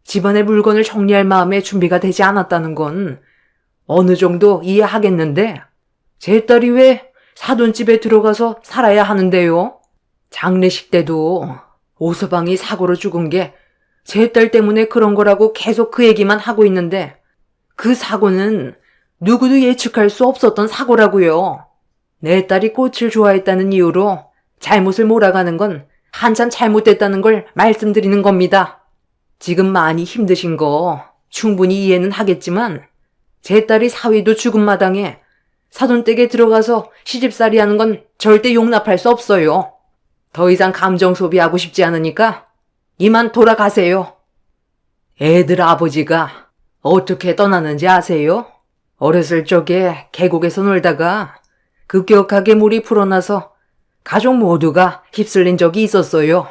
집안의 물건을 정리할 마음의 준비가 되지 않았다는 건 어느 정도 이해하겠는데 제 딸이 왜 사돈집에 들어가서 살아야 하는데요? 장례식 때도 오서방이 사고로 죽은 게 제 딸 때문에 그런 거라고 계속 그 얘기만 하고 있는데 그 사고는 누구도 예측할 수 없었던 사고라고요. 내 딸이 꽃을 좋아했다는 이유로 잘못을 몰아가는 건 한참 잘못됐다는 걸 말씀드리는 겁니다. 지금 많이 힘드신 거 충분히 이해는 하겠지만 제 딸이 사위도 죽은 마당에 사돈댁에 들어가서 시집살이 하는 건 절대 용납할 수 없어요. 더 이상 감정 소비하고 싶지 않으니까 이만 돌아가세요. 애들 아버지가 어떻게 떠나는지 아세요? 어렸을 적에 계곡에서 놀다가 급격하게 물이 불어나서 가족 모두가 휩쓸린 적이 있었어요.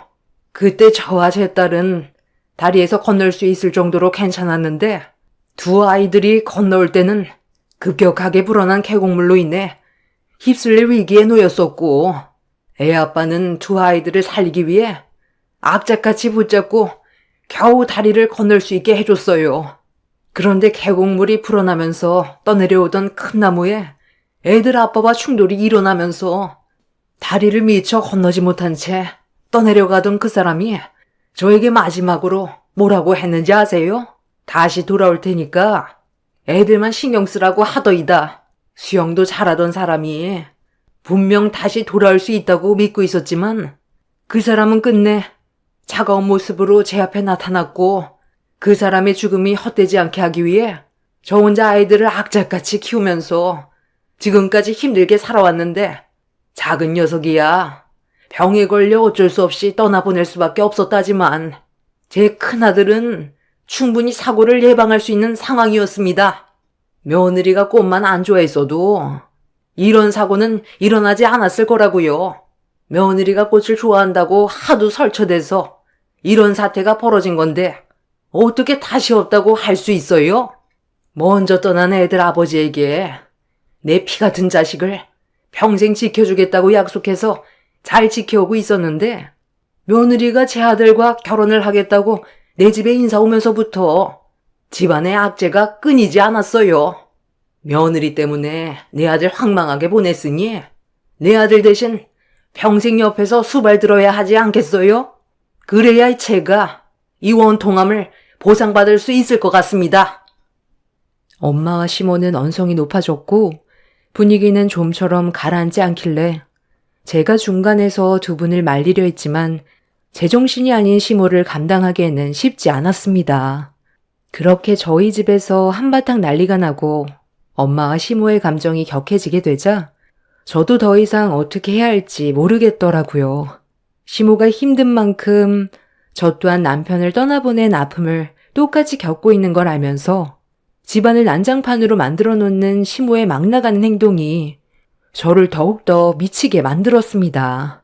그때 저와 제 딸은 다리에서 건널 수 있을 정도로 괜찮았는데 두 아이들이 건너올 때는 급격하게 불어난 계곡물로 인해 휩쓸릴 위기에 놓였었고 애 아빠는 두 아이들을 살리기 위해 악착같이 붙잡고 겨우 다리를 건널 수 있게 해줬어요. 그런데 계곡물이 불어나면서 떠내려오던 큰 나무에 애들 아빠와 충돌이 일어나면서 다리를 미처 건너지 못한 채 떠내려가던 그 사람이 저에게 마지막으로 뭐라고 했는지 아세요? 다시 돌아올 테니까 애들만 신경 쓰라고 하더이다. 수영도 잘하던 사람이 분명 다시 돌아올 수 있다고 믿고 있었지만 그 사람은 끝내 차가운 모습으로 제 앞에 나타났고 그 사람의 죽음이 헛되지 않게 하기 위해 저 혼자 아이들을 악착같이 키우면서 지금까지 힘들게 살아왔는데 작은 녀석이야. 병에 걸려 어쩔 수 없이 떠나보낼 수밖에 없었다지만 제 큰아들은 충분히 사고를 예방할 수 있는 상황이었습니다. 며느리가 꽃만 안 좋아했어도 이런 사고는 일어나지 않았을 거라고요. 며느리가 꽃을 좋아한다고 하도 설쳐대서 이런 사태가 벌어진 건데 어떻게 다시 없다고 할 수 있어요? 먼저 떠난 애들 아버지에게 내 피 같은 자식을 평생 지켜주겠다고 약속해서 잘 지켜오고 있었는데 며느리가 제 아들과 결혼을 하겠다고 내 집에 인사 오면서부터 집안의 악재가 끊이지 않았어요. 며느리 때문에 내 아들 황망하게 보냈으니 내 아들 대신 평생 옆에서 수발 들어야 하지 않겠어요? 그래야 제가 이 원통함을 보상받을 수 있을 것 같습니다. 엄마와 시모는 언성이 높아졌고 분위기는 좀처럼 가라앉지 않길래 제가 중간에서 두 분을 말리려 했지만 제정신이 아닌 시모를 감당하기에는 쉽지 않았습니다. 그렇게 저희 집에서 한바탕 난리가 나고 엄마와 시모의 감정이 격해지게 되자 저도 더 이상 어떻게 해야 할지 모르겠더라고요. 시모가 힘든 만큼 저 또한 남편을 떠나보낸 아픔을 똑같이 겪고 있는 걸 알면서 집안을 난장판으로 만들어 놓는 시모의 막 나가는 행동이 저를 더욱더 미치게 만들었습니다.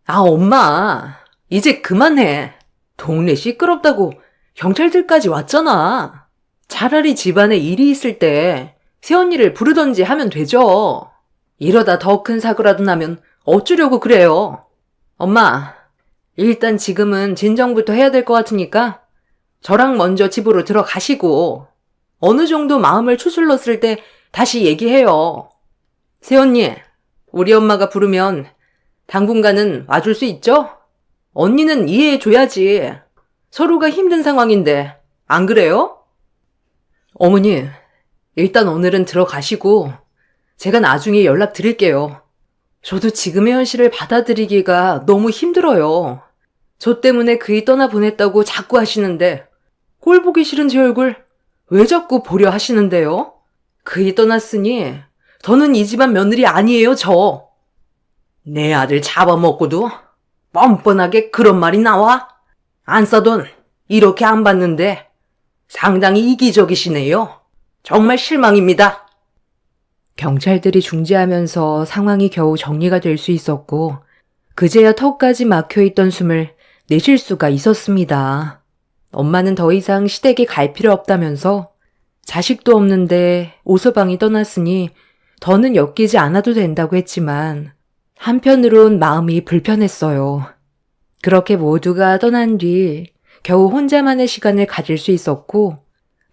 엄마, 이제 그만해. 동네 시끄럽다고 경찰들까지 왔잖아. 차라리 집안에 일이 있을 때 새언니를 부르던지 하면 되죠. 이러다 더 큰 사고라도 나면 어쩌려고 그래요. 엄마, 일단 지금은 진정부터 해야 될 것 같으니까 저랑 먼저 집으로 들어가시고 어느 정도 마음을 추스렀을 때 다시 얘기해요. 새언니, 우리 엄마가 부르면 당분간은 와줄 수 있죠? 언니는 이해해줘야지. 서로가 힘든 상황인데 안 그래요? 어머니, 일단 오늘은 들어가시고 제가 나중에 연락드릴게요. 저도 지금의 현실을 받아들이기가 너무 힘들어요. 저 때문에 그이 떠나보냈다고 자꾸 하시는데 꼴 보기 싫은 제 얼굴 왜 자꾸 보려 하시는데요? 그이 떠났으니 더는 이 집안 며느리 아니에요, 저. 내 아들 잡아먹고도 뻔뻔하게 그런 말이 나와? 안싸돈 이렇게 안 봤는데 상당히 이기적이시네요. 정말 실망입니다. 경찰들이 중재하면서 상황이 겨우 정리가 될 수 있었고 그제야 턱까지 막혀있던 숨을 내쉴 수가 있었습니다. 엄마는 더 이상 시댁에 갈 필요 없다면서 자식도 없는데 오서방이 떠났으니 더는 엮이지 않아도 된다고 했지만 한편으론 마음이 불편했어요. 그렇게 모두가 떠난 뒤 겨우 혼자만의 시간을 가질 수 있었고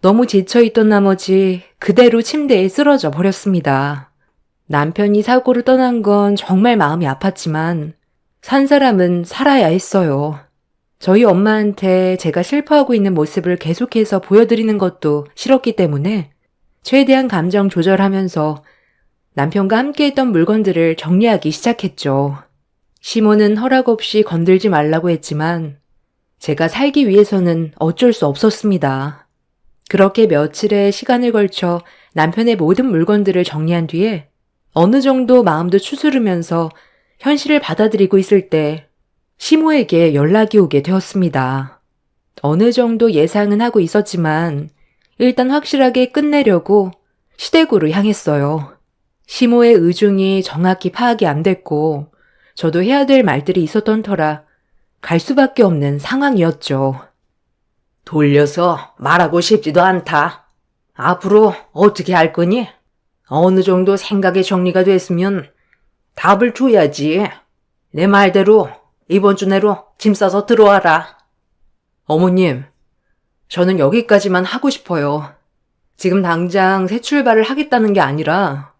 너무 지쳐있던 나머지 그대로 침대에 쓰러져 버렸습니다. 남편이 사고로 떠난 건 정말 마음이 아팠지만 산 사람은 살아야 했어요. 저희 엄마한테 제가 슬퍼하고 있는 모습을 계속해서 보여드리는 것도 싫었기 때문에 최대한 감정 조절하면서 남편과 함께했던 물건들을 정리하기 시작했죠. 시모는 허락 없이 건들지 말라고 했지만 제가 살기 위해서는 어쩔 수 없었습니다. 그렇게 며칠의 시간을 걸쳐 남편의 모든 물건들을 정리한 뒤에 어느 정도 마음도 추스르면서 현실을 받아들이고 있을 때 시모에게 연락이 오게 되었습니다. 어느 정도 예상은 하고 있었지만 일단 확실하게 끝내려고 시댁으로 향했어요. 시모의 의중이 정확히 파악이 안 됐고 저도 해야 될 말들이 있었던 터라 갈 수밖에 없는 상황이었죠. 돌려서 말하고 싶지도 않다. 앞으로 어떻게 할 거니? 어느 정도 생각의 정리가 됐으면 답을 줘야지. 내 말대로 이번 주 내로 짐 싸서 들어와라. 어머님, 저는 여기까지만 하고 싶어요. 지금 당장 새 출발을 하겠다는 게 아니라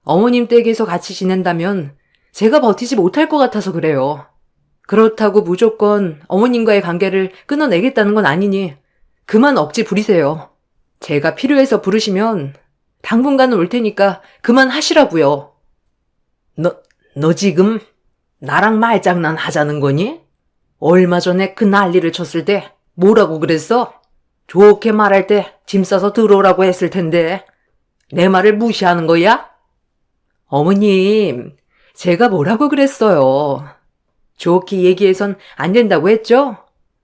어머님 댁에서 같이 지낸다면 제가 버티지 못할 것 같아서 그래요. 그렇다고 무조건 어머님과의 관계를 끊어내겠다는 건 아니니 그만 억지 부리세요. 제가 필요해서 부르시면 당분간은 올 테니까 그만 하시라고요. 너 지금 나랑 말장난 하자는 거니? 얼마 전에 그 난리를 쳤을 때 뭐라고 그랬어? 좋게 말할 때 짐 싸서 들어오라고 했을 텐데 내 말을 무시하는 거야? 어머님, 제가 뭐라고 그랬어요. 좋게 얘기해선 안 된다고 했죠?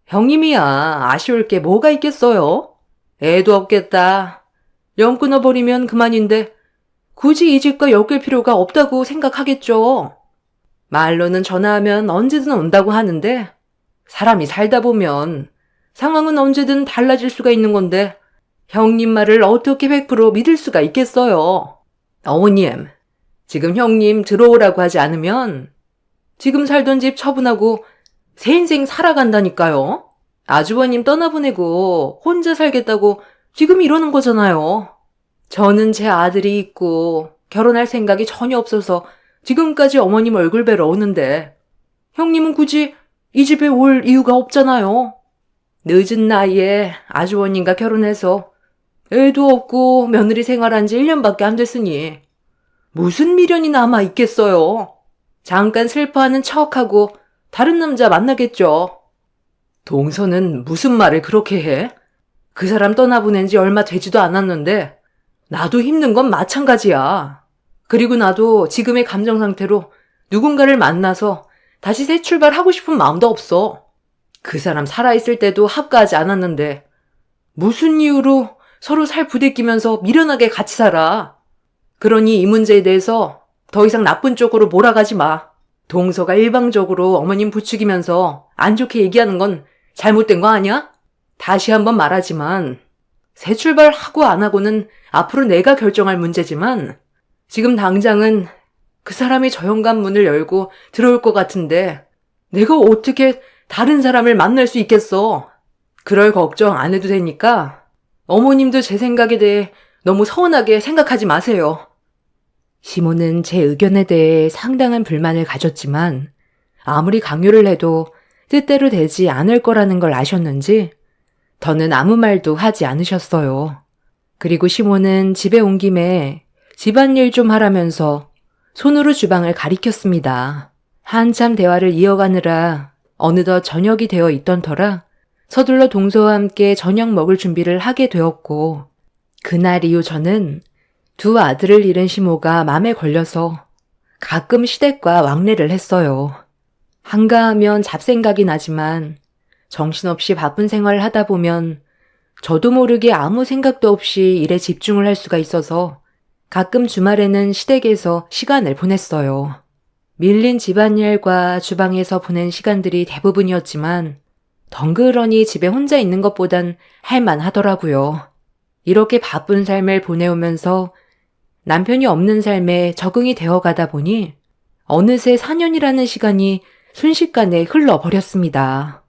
형님이야 아쉬울 게 뭐가 있겠어요? 애도 없겠다. 영 끊어버리면 그만인데 굳이 이 집과 엮일 필요가 없다고 생각하겠죠. 말로는 전화하면 언제든 온다고 하는데 사람이 살다 보면 상황은 언제든 달라질 수가 있는 건데 형님 말을 어떻게 100% 믿을 수가 있겠어요. 어머님, 지금 형님 들어오라고 하지 않으면 지금 살던 집 처분하고 새 인생 살아간다니까요. 아주버님 떠나보내고 혼자 살겠다고 지금 이러는 거잖아요. 저는 제 아들이 있고 결혼할 생각이 전혀 없어서 지금까지 어머님 얼굴 뵈러 오는데 형님은 굳이 이 집에 올 이유가 없잖아요. 늦은 나이에 아주버님과 결혼해서 애도 없고 며느리 생활한 지 1년밖에 안 됐으니 무슨 미련이 남아 있겠어요. 잠깐 슬퍼하는 척하고 다른 남자 만나겠죠. 동서는 무슨 말을 그렇게 해? 그 사람 떠나보낸 지 얼마 되지도 않았는데 나도 힘든 건 마찬가지야. 그리고 나도 지금의 감정 상태로 누군가를 만나서 다시 새 출발하고 싶은 마음도 없어. 그 사람 살아있을 때도 합가하지 않았는데 무슨 이유로 서로 살 부대끼면서 미련하게 같이 살아. 그러니 이 문제에 대해서 더 이상 나쁜 쪽으로 몰아가지 마. 동서가 일방적으로 어머님 부추기면서 안 좋게 얘기하는 건 잘못된 거 아니야? 다시 한번 말하지만 새 출발하고 안 하고는 앞으로 내가 결정할 문제지만 지금 당장은 그 사람이 저 현관문을 열고 들어올 것 같은데 내가 어떻게 다른 사람을 만날 수 있겠어? 그럴 걱정 안 해도 되니까 어머님도 제 생각에 대해 너무 서운하게 생각하지 마세요. 시모는 제 의견에 대해 상당한 불만을 가졌지만 아무리 강요를 해도 뜻대로 되지 않을 거라는 걸 아셨는지 더는 아무 말도 하지 않으셨어요. 그리고 시모는 집에 온 김에 집안일 좀 하라면서 손으로 주방을 가리켰습니다. 한참 대화를 이어가느라 어느덧 저녁이 되어 있던 터라 서둘러 동서와 함께 저녁 먹을 준비를 하게 되었고 그날 이후 저는 두 아들을 잃은 시모가 맘에 걸려서 가끔 시댁과 왕래를 했어요. 한가하면 잡생각이 나지만 정신없이 바쁜 생활을 하다 보면 저도 모르게 아무 생각도 없이 일에 집중을 할 수가 있어서 가끔 주말에는 시댁에서 시간을 보냈어요. 밀린 집안일과 주방에서 보낸 시간들이 대부분이었지만 덩그러니 집에 혼자 있는 것보단 할만하더라고요. 이렇게 바쁜 삶을 보내오면서 남편이 없는 삶에 적응이 되어 가다 보니 어느새 4년이라는 시간이 순식간에 흘러버렸습니다.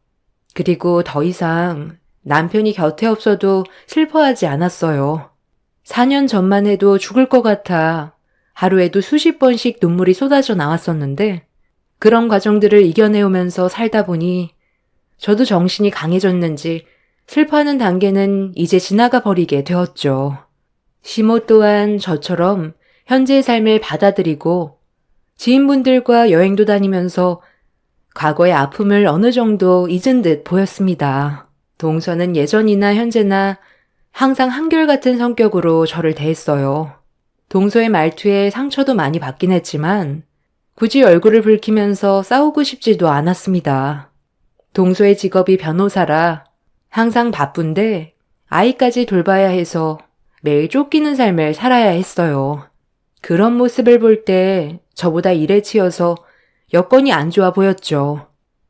그리고 더 이상 남편이 곁에 없어도 슬퍼하지 않았어요. 4년 전만 해도 죽을 것 같아 하루에도 수십 번씩 눈물이 쏟아져 나왔었는데 그런 과정들을 이겨내오면서 살다 보니 저도 정신이 강해졌는지 슬퍼하는 단계는 이제 지나가 버리게 되었죠. 시모 또한 저처럼 현재의 삶을 받아들이고 지인분들과 여행도 다니면서 과거의 아픔을 어느 정도 잊은 듯 보였습니다. 동서는 예전이나 현재나 항상 한결같은 성격으로 저를 대했어요. 동서의 말투에 상처도 많이 받긴 했지만 굳이 얼굴을 붉히면서 싸우고 싶지도 않았습니다. 동서의 직업이 변호사라 항상 바쁜데 아이까지 돌봐야 해서 매일 쫓기는 삶을 살아야 했어요. 그런 모습을 볼 때 저보다 일에 치여서 여건이 안 좋아 보였죠.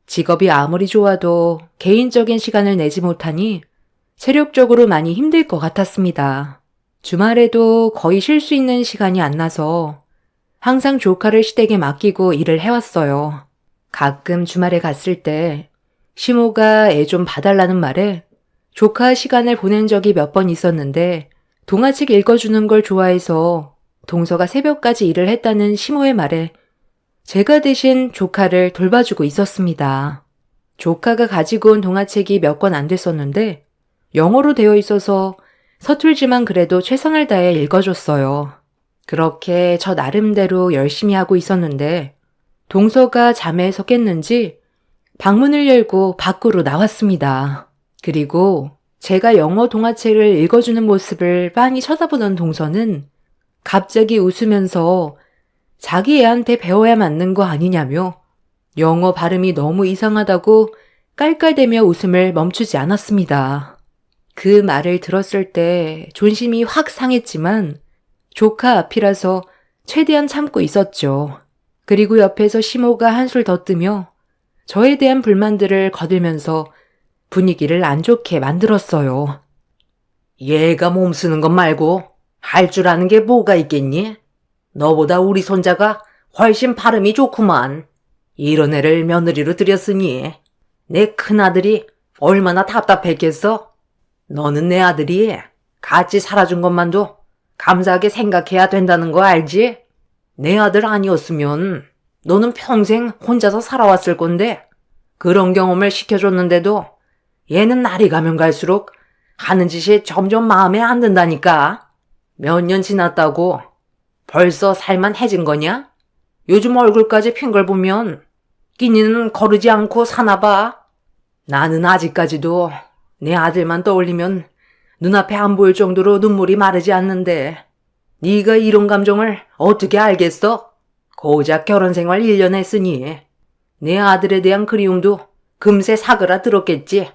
직업이 아무리 좋아도 개인적인 시간을 내지 못하니 체력적으로 많이 힘들 것 같았습니다. 주말에도 거의 쉴 수 있는 시간이 안 나서 항상 조카를 시댁에 맡기고 일을 해왔어요. 가끔 주말에 갔을 때 시모가 애 좀 봐달라는 말에 조카 시간을 보낸 적이 몇 번 있었는데 동화책 읽어주는 걸 좋아해서 동서가 새벽까지 일을 했다는 시모의 말에 제가 대신 조카를 돌봐주고 있었습니다. 조카가 가지고 온 동화책이 몇 권 안 됐었는데 영어로 되어 있어서 서툴지만 그래도 최선을 다해 읽어줬어요. 그렇게 저 나름대로 열심히 하고 있었는데 동서가 잠에서 깼는지 방문을 열고 밖으로 나왔습니다. 그리고 제가 영어 동화책을 읽어주는 모습을 빤히 쳐다보던 동서는 갑자기 웃으면서 자기 애한테 배워야 맞는 거 아니냐며 영어 발음이 너무 이상하다고 깔깔대며 웃음을 멈추지 않았습니다. 그 말을 들었을 때 존심이 확 상했지만 조카 앞이라서 최대한 참고 있었죠. 그리고 옆에서 시모가 한술 더 뜨며 저에 대한 불만들을 거들면서 분위기를 안 좋게 만들었어요. 얘가 몸 쓰는 것 말고 할 줄 아는 게 뭐가 있겠니? 너보다 우리 손자가 훨씬 발음이 좋구만. 이런 애를 며느리로 들였으니 내 큰아들이 얼마나 답답했겠어? 너는 내 아들이 같이 살아준 것만도 감사하게 생각해야 된다는 거 알지? 내 아들 아니었으면 너는 평생 혼자서 살아왔을 건데 그런 경험을 시켜줬는데도 얘는 날이 가면 갈수록 하는 짓이 점점 마음에 안 든다니까. 몇 년 지났다고 벌써 살만해진 거냐? 요즘 얼굴까지 핀 걸 보면 끼니는 거르지 않고 사나 봐. 나는 아직까지도 내 아들만 떠올리면 눈앞에 안 보일 정도로 눈물이 마르지 않는데 네가 이런 감정을 어떻게 알겠어? 고작 결혼 생활 1년 했으니 내 아들에 대한 그리움도 금세 사그라들었겠지.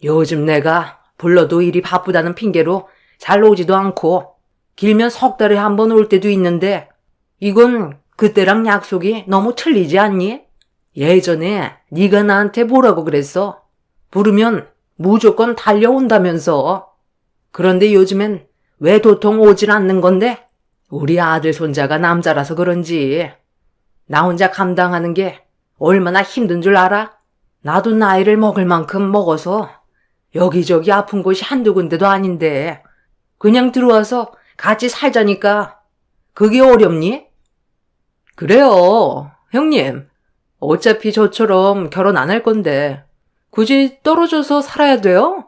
요즘 내가 불러도 일이 바쁘다는 핑계로 잘 오지도 않고 길면 석 달에 한 번 올 때도 있는데 이건 그때랑 약속이 너무 틀리지 않니? 예전에 네가 나한테 뭐라고 그랬어? 부르면 무조건 달려온다면서. 그런데 요즘엔 왜 도통 오질 않는 건데? 우리 아들 손자가 남자라서 그런지 나 혼자 감당하는 게 얼마나 힘든 줄 알아? 나도 나이를 먹을 만큼 먹어서 여기저기 아픈 곳이 한두 군데도 아닌데 그냥 들어와서 같이 살자니까 그게 어렵니? 그래요, 형님. 어차피 저처럼 결혼 안 할 건데 굳이 떨어져서 살아야 돼요?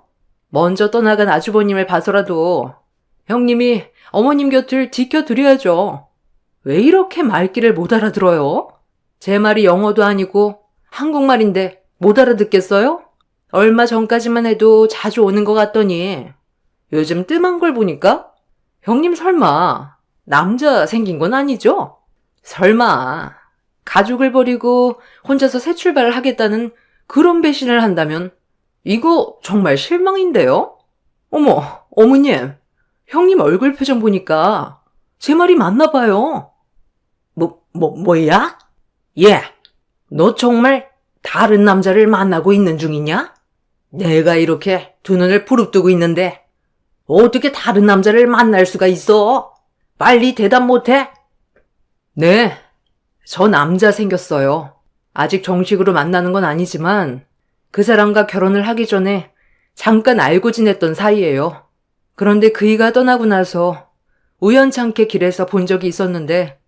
먼저 떠나간 아주버님을 봐서라도 형님이 어머님 곁을 지켜드려야죠. 왜 이렇게 말귀를 못 알아들어요? 제 말이 영어도 아니고 한국말인데 못 알아듣겠어요? 얼마 전까지만 해도 자주 오는 것 같더니 요즘 뜸한 걸 보니까 형님 설마 남자 생긴 건 아니죠? 설마 가족을 버리고 혼자서 새 출발을 하겠다는 그런 배신을 한다면 이거 정말 실망인데요? 어머, 어머님, 형님 얼굴 표정 보니까 제 말이 맞나 봐요. 뭐야? 예, 너 정말 다른 남자를 만나고 있는 중이냐? 내가 이렇게 두 눈을 부릅뜨고 있는데 어떻게 다른 남자를 만날 수가 있어? 빨리 대답 못해? 네, 저 남자 생겼어요. 아직 정식으로 만나는 건 아니지만 그 사람과 결혼을 하기 전에 잠깐 알고 지냈던 사이예요. 그런데 그이가 떠나고 나서 우연찮게 길에서 본 적이 있었는데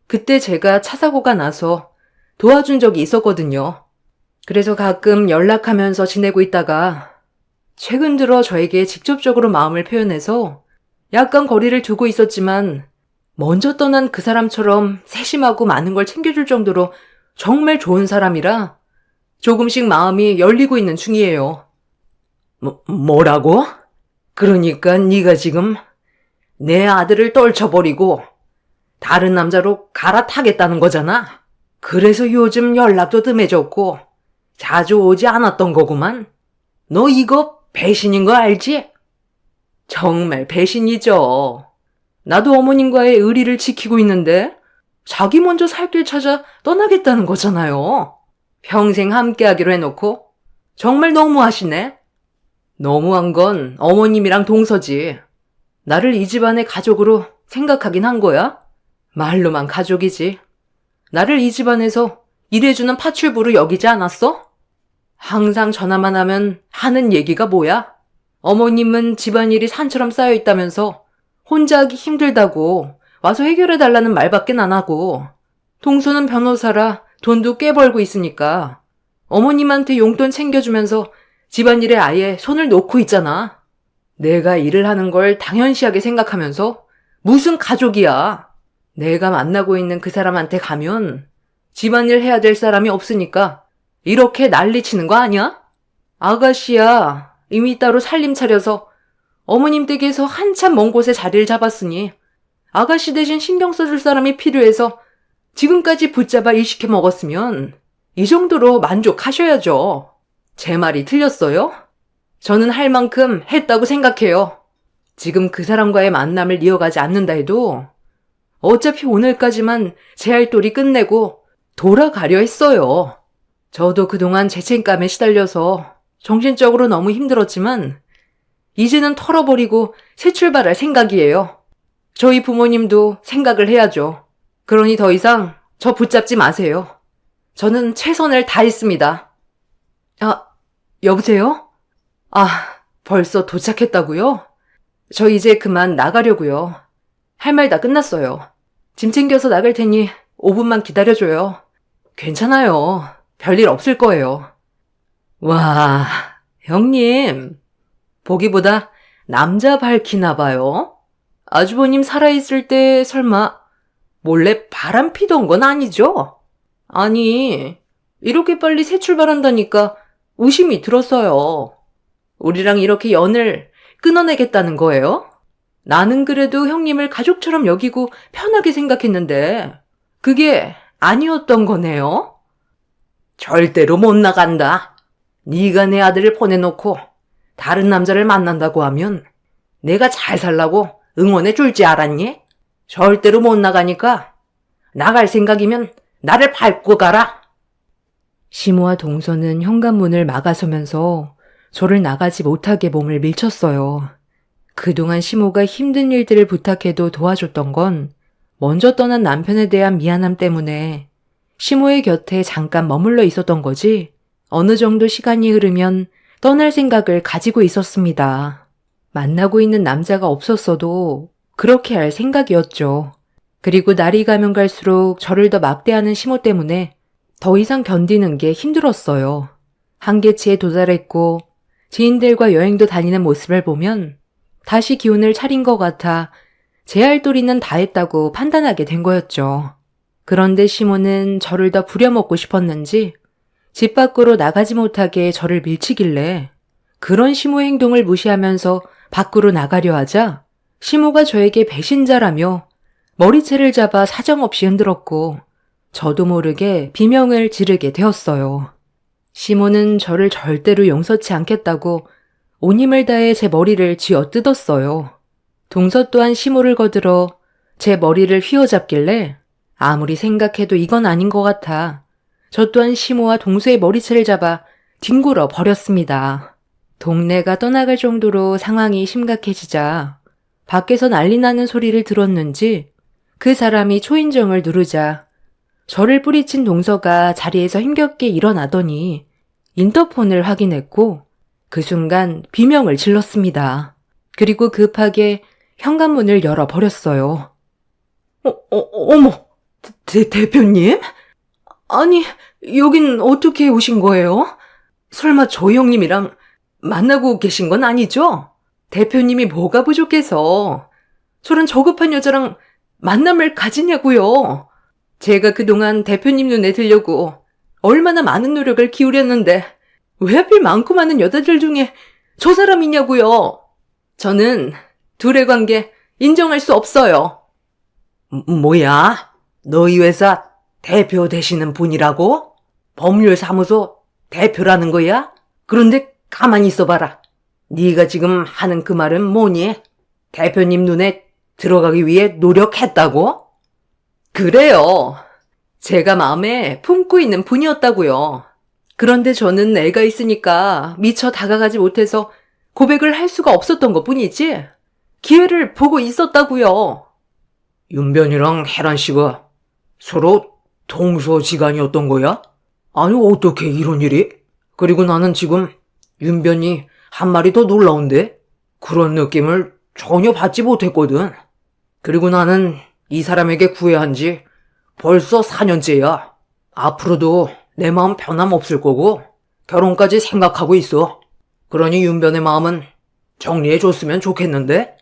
그때 제가 차 사고가 나서 도와준 적이 있었거든요. 그래서 가끔 연락하면서 지내고 있다가 최근 들어 저에게 직접적으로 마음을 표현해서 약간 거리를 두고 있었지만 먼저 떠난 그 사람처럼 세심하고 많은 걸 챙겨줄 정도로 정말 좋은 사람이라 조금씩 마음이 열리고 있는 중이에요. 뭐라고? 그러니까 네가 지금 내 아들을 떨쳐버리고 다른 남자로 갈아타겠다는 거잖아. 그래서 요즘 연락도 뜸해졌고 자주 오지 않았던 거구만. 너 이거 배신인 거 알지? 정말 배신이죠. 나도 어머님과의 의리를 지키고 있는데 자기 먼저 살 길 찾아 떠나겠다는 거잖아요. 평생 함께하기로 해놓고 정말 너무하시네. 너무한 건 어머님이랑 동서지. 나를 이 집안의 가족으로 생각하긴 한 거야? 말로만 가족이지. 나를 이 집안에서 일해주는 파출부로 여기지 않았어? 항상 전화만 하면 하는 얘기가 뭐야? 어머님은 집안일이 산처럼 쌓여있다면서 혼자 하기 힘들다고 와서 해결해달라는 말밖엔 안 하고, 동서는 변호사라 돈도 꽤 벌고 있으니까 어머님한테 용돈 챙겨주면서 집안일에 아예 손을 놓고 있잖아. 내가 일을 하는 걸 당연시하게 생각하면서 무슨 가족이야. 내가 만나고 있는 그 사람한테 가면 집안일 해야 될 사람이 없으니까 이렇게 난리치는 거 아니야? 아가씨야, 이미 따로 살림 차려서 어머님 댁에서 한참 먼 곳에 자리를 잡았으니 아가씨 대신 신경 써줄 사람이 필요해서 지금까지 붙잡아 일시켜 먹었으면 이 정도로 만족하셔야죠. 제 말이 틀렸어요? 저는 할 만큼 했다고 생각해요. 지금 그 사람과의 만남을 이어가지 않는다 해도 어차피 오늘까지만 제 할 도리 끝내고 돌아가려 했어요. 저도 그동안 죄책감에 시달려서 정신적으로 너무 힘들었지만 이제는 털어버리고 새 출발할 생각이에요. 저희 부모님도 생각을 해야죠. 그러니 더 이상 저 붙잡지 마세요. 저는 최선을 다했습니다. 아, 여보세요? 아, 벌써 도착했다고요? 저 이제 그만 나가려고요. 할 말 다 끝났어요. 짐 챙겨서 나갈 테니 5분만 기다려줘요. 괜찮아요. 별일 없을 거예요. 와, 형님. 보기보다 남자 밝히나 봐요. 아주버님 살아있을 때 설마 몰래 바람 피던 건 아니죠? 아니, 이렇게 빨리 새 출발한다니까 의심이 들었어요. 우리랑 이렇게 연을 끊어내겠다는 거예요? 나는 그래도 형님을 가족처럼 여기고 편하게 생각했는데 그게 아니었던 거네요? 절대로 못 나간다. 네가 내 아들을 보내놓고 다른 남자를 만난다고 하면 내가 잘 살라고 응원해 줄 줄 알았니? 절대로 못 나가니까 나갈 생각이면 나를 밟고 가라. 시모와 동서는 현관문을 막아서면서 저를 나가지 못하게 몸을 밀쳤어요. 그동안 시모가 힘든 일들을 부탁해도 도와줬던 건 먼저 떠난 남편에 대한 미안함 때문에 시모의 곁에 잠깐 머물러 있었던 거지 어느 정도 시간이 흐르면 떠날 생각을 가지고 있었습니다. 만나고 있는 남자가 없었어도 그렇게 할 생각이었죠. 그리고 날이 가면 갈수록 저를 더 막대하는 시모 때문에 더 이상 견디는 게 힘들었어요. 한계치에 도달했고 지인들과 여행도 다니는 모습을 보면 다시 기운을 차린 것 같아 제 할 도리는 다 했다고 판단하게 된 거였죠. 그런데 시모는 저를 더 부려먹고 싶었는지 집 밖으로 나가지 못하게 저를 밀치길래 그런 시모의 행동을 무시하면서 밖으로 나가려 하자 시모가 저에게 배신자라며 머리채를 잡아 사정없이 흔들었고 저도 모르게 비명을 지르게 되었어요. 시모는 저를 절대로 용서치 않겠다고 온 힘을 다해 제 머리를 쥐어뜯었어요. 동서 또한 시모를 거들어 제 머리를 휘어잡길래 아무리 생각해도 이건 아닌 것 같아 저 또한 시모와 동서의 머리채를 잡아 뒹굴어 버렸습니다. 동네가 떠나갈 정도로 상황이 심각해지자 밖에서 난리 나는 소리를 들었는지 그 사람이 초인종을 누르자 저를 뿌리친 동서가 자리에서 힘겹게 일어나더니 인터폰을 확인했고 그 순간 비명을 질렀습니다. 그리고 급하게 현관문을 열어버렸어요. 어머, 대표님? 아니, 여긴 어떻게 오신 거예요? 설마 저 형님이랑 만나고 계신 건 아니죠? 대표님이 뭐가 부족해서 저런 저급한 여자랑 만남을 가지냐고요. 제가 그동안 대표님 눈에 들려고 얼마나 많은 노력을 기울였는데 왜 하필 많고 많은 여자들 중에 저 사람이냐고요. 저는 둘의 관계 인정할 수 없어요. 뭐야? 너희 회사 대표 되시는 분이라고? 법률사무소 대표라는 거야? 그런데 가만히 있어봐라. 네가 지금 하는 그 말은 뭐니? 대표님 눈에 들어가기 위해 노력했다고? 그래요. 제가 마음에 품고 있는 분이었다고요. 그런데 저는 애가 있으니까 미처 다가가지 못해서 고백을 할 수가 없었던 것뿐이지 기회를 보고 있었다고요. 윤변이랑 혜란 씨가 서로 동서지간이었던 거야? 아니 어떻게 이런 일이? 그리고 나는 지금 윤변이 한 마리 더 놀라운데? 그런 느낌을 전혀 받지 못했거든. 그리고 나는 이 사람에게 구애한 지 벌써 4년째야. 앞으로도 내 마음 변함없을 거고 결혼까지 생각하고 있어. 그러니 윤변의 마음은 정리해줬으면 좋겠는데?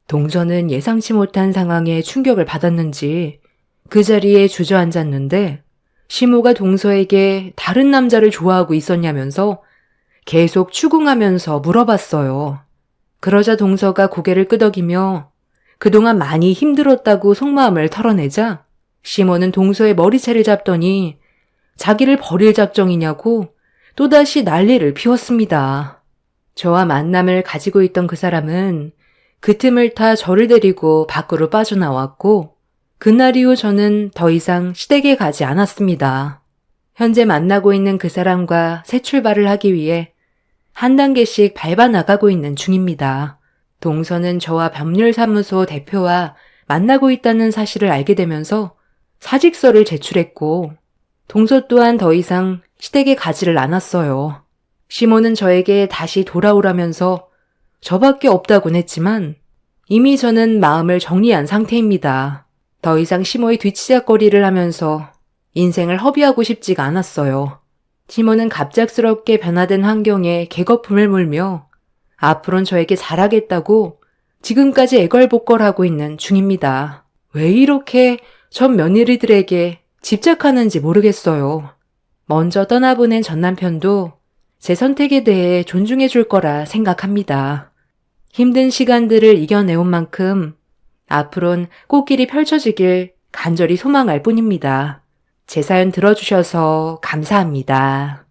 동서는 예상치 못한 상황에 충격을 받았는지 그 자리에 주저앉았는데 시모가 동서에게 다른 남자를 좋아하고 있었냐면서 계속 추궁하면서 물어봤어요. 그러자 동서가 고개를 끄덕이며 그동안 많이 힘들었다고 속마음을 털어내자 시모는 동서의 머리채를 잡더니 자기를 버릴 작정이냐고 또다시 난리를 피웠습니다. 저와 만남을 가지고 있던 그 사람은 그 틈을 타 저를 데리고 밖으로 빠져나왔고 그날 이후 저는 더 이상 시댁에 가지 않았습니다. 현재 만나고 있는 그 사람과 새 출발을 하기 위해 한 단계씩 밟아 나가고 있는 중입니다. 동서는 저와 법률사무소 대표와 만나고 있다는 사실을 알게 되면서 사직서를 제출했고 동서 또한 더 이상 시댁에 가지를 않았어요. 시모는 저에게 다시 돌아오라면서 저밖에 없다곤 했지만 이미 저는 마음을 정리한 상태입니다. 더 이상 시모의 뒤치작거리를 하면서 인생을 허비하고 싶지가 않았어요. 시모는 갑작스럽게 변화된 환경에 개거품을 물며 앞으론 저에게 잘하겠다고 지금까지 애걸복걸하고 있는 중입니다. 왜 이렇게 전 며느리들에게 집착하는지 모르겠어요. 먼저 떠나보낸 전 남편도 제 선택에 대해 존중해 줄 거라 생각합니다. 힘든 시간들을 이겨내온 만큼 앞으론 꽃길이 펼쳐지길 간절히 소망할 뿐입니다. 제 사연 들어주셔서 감사합니다.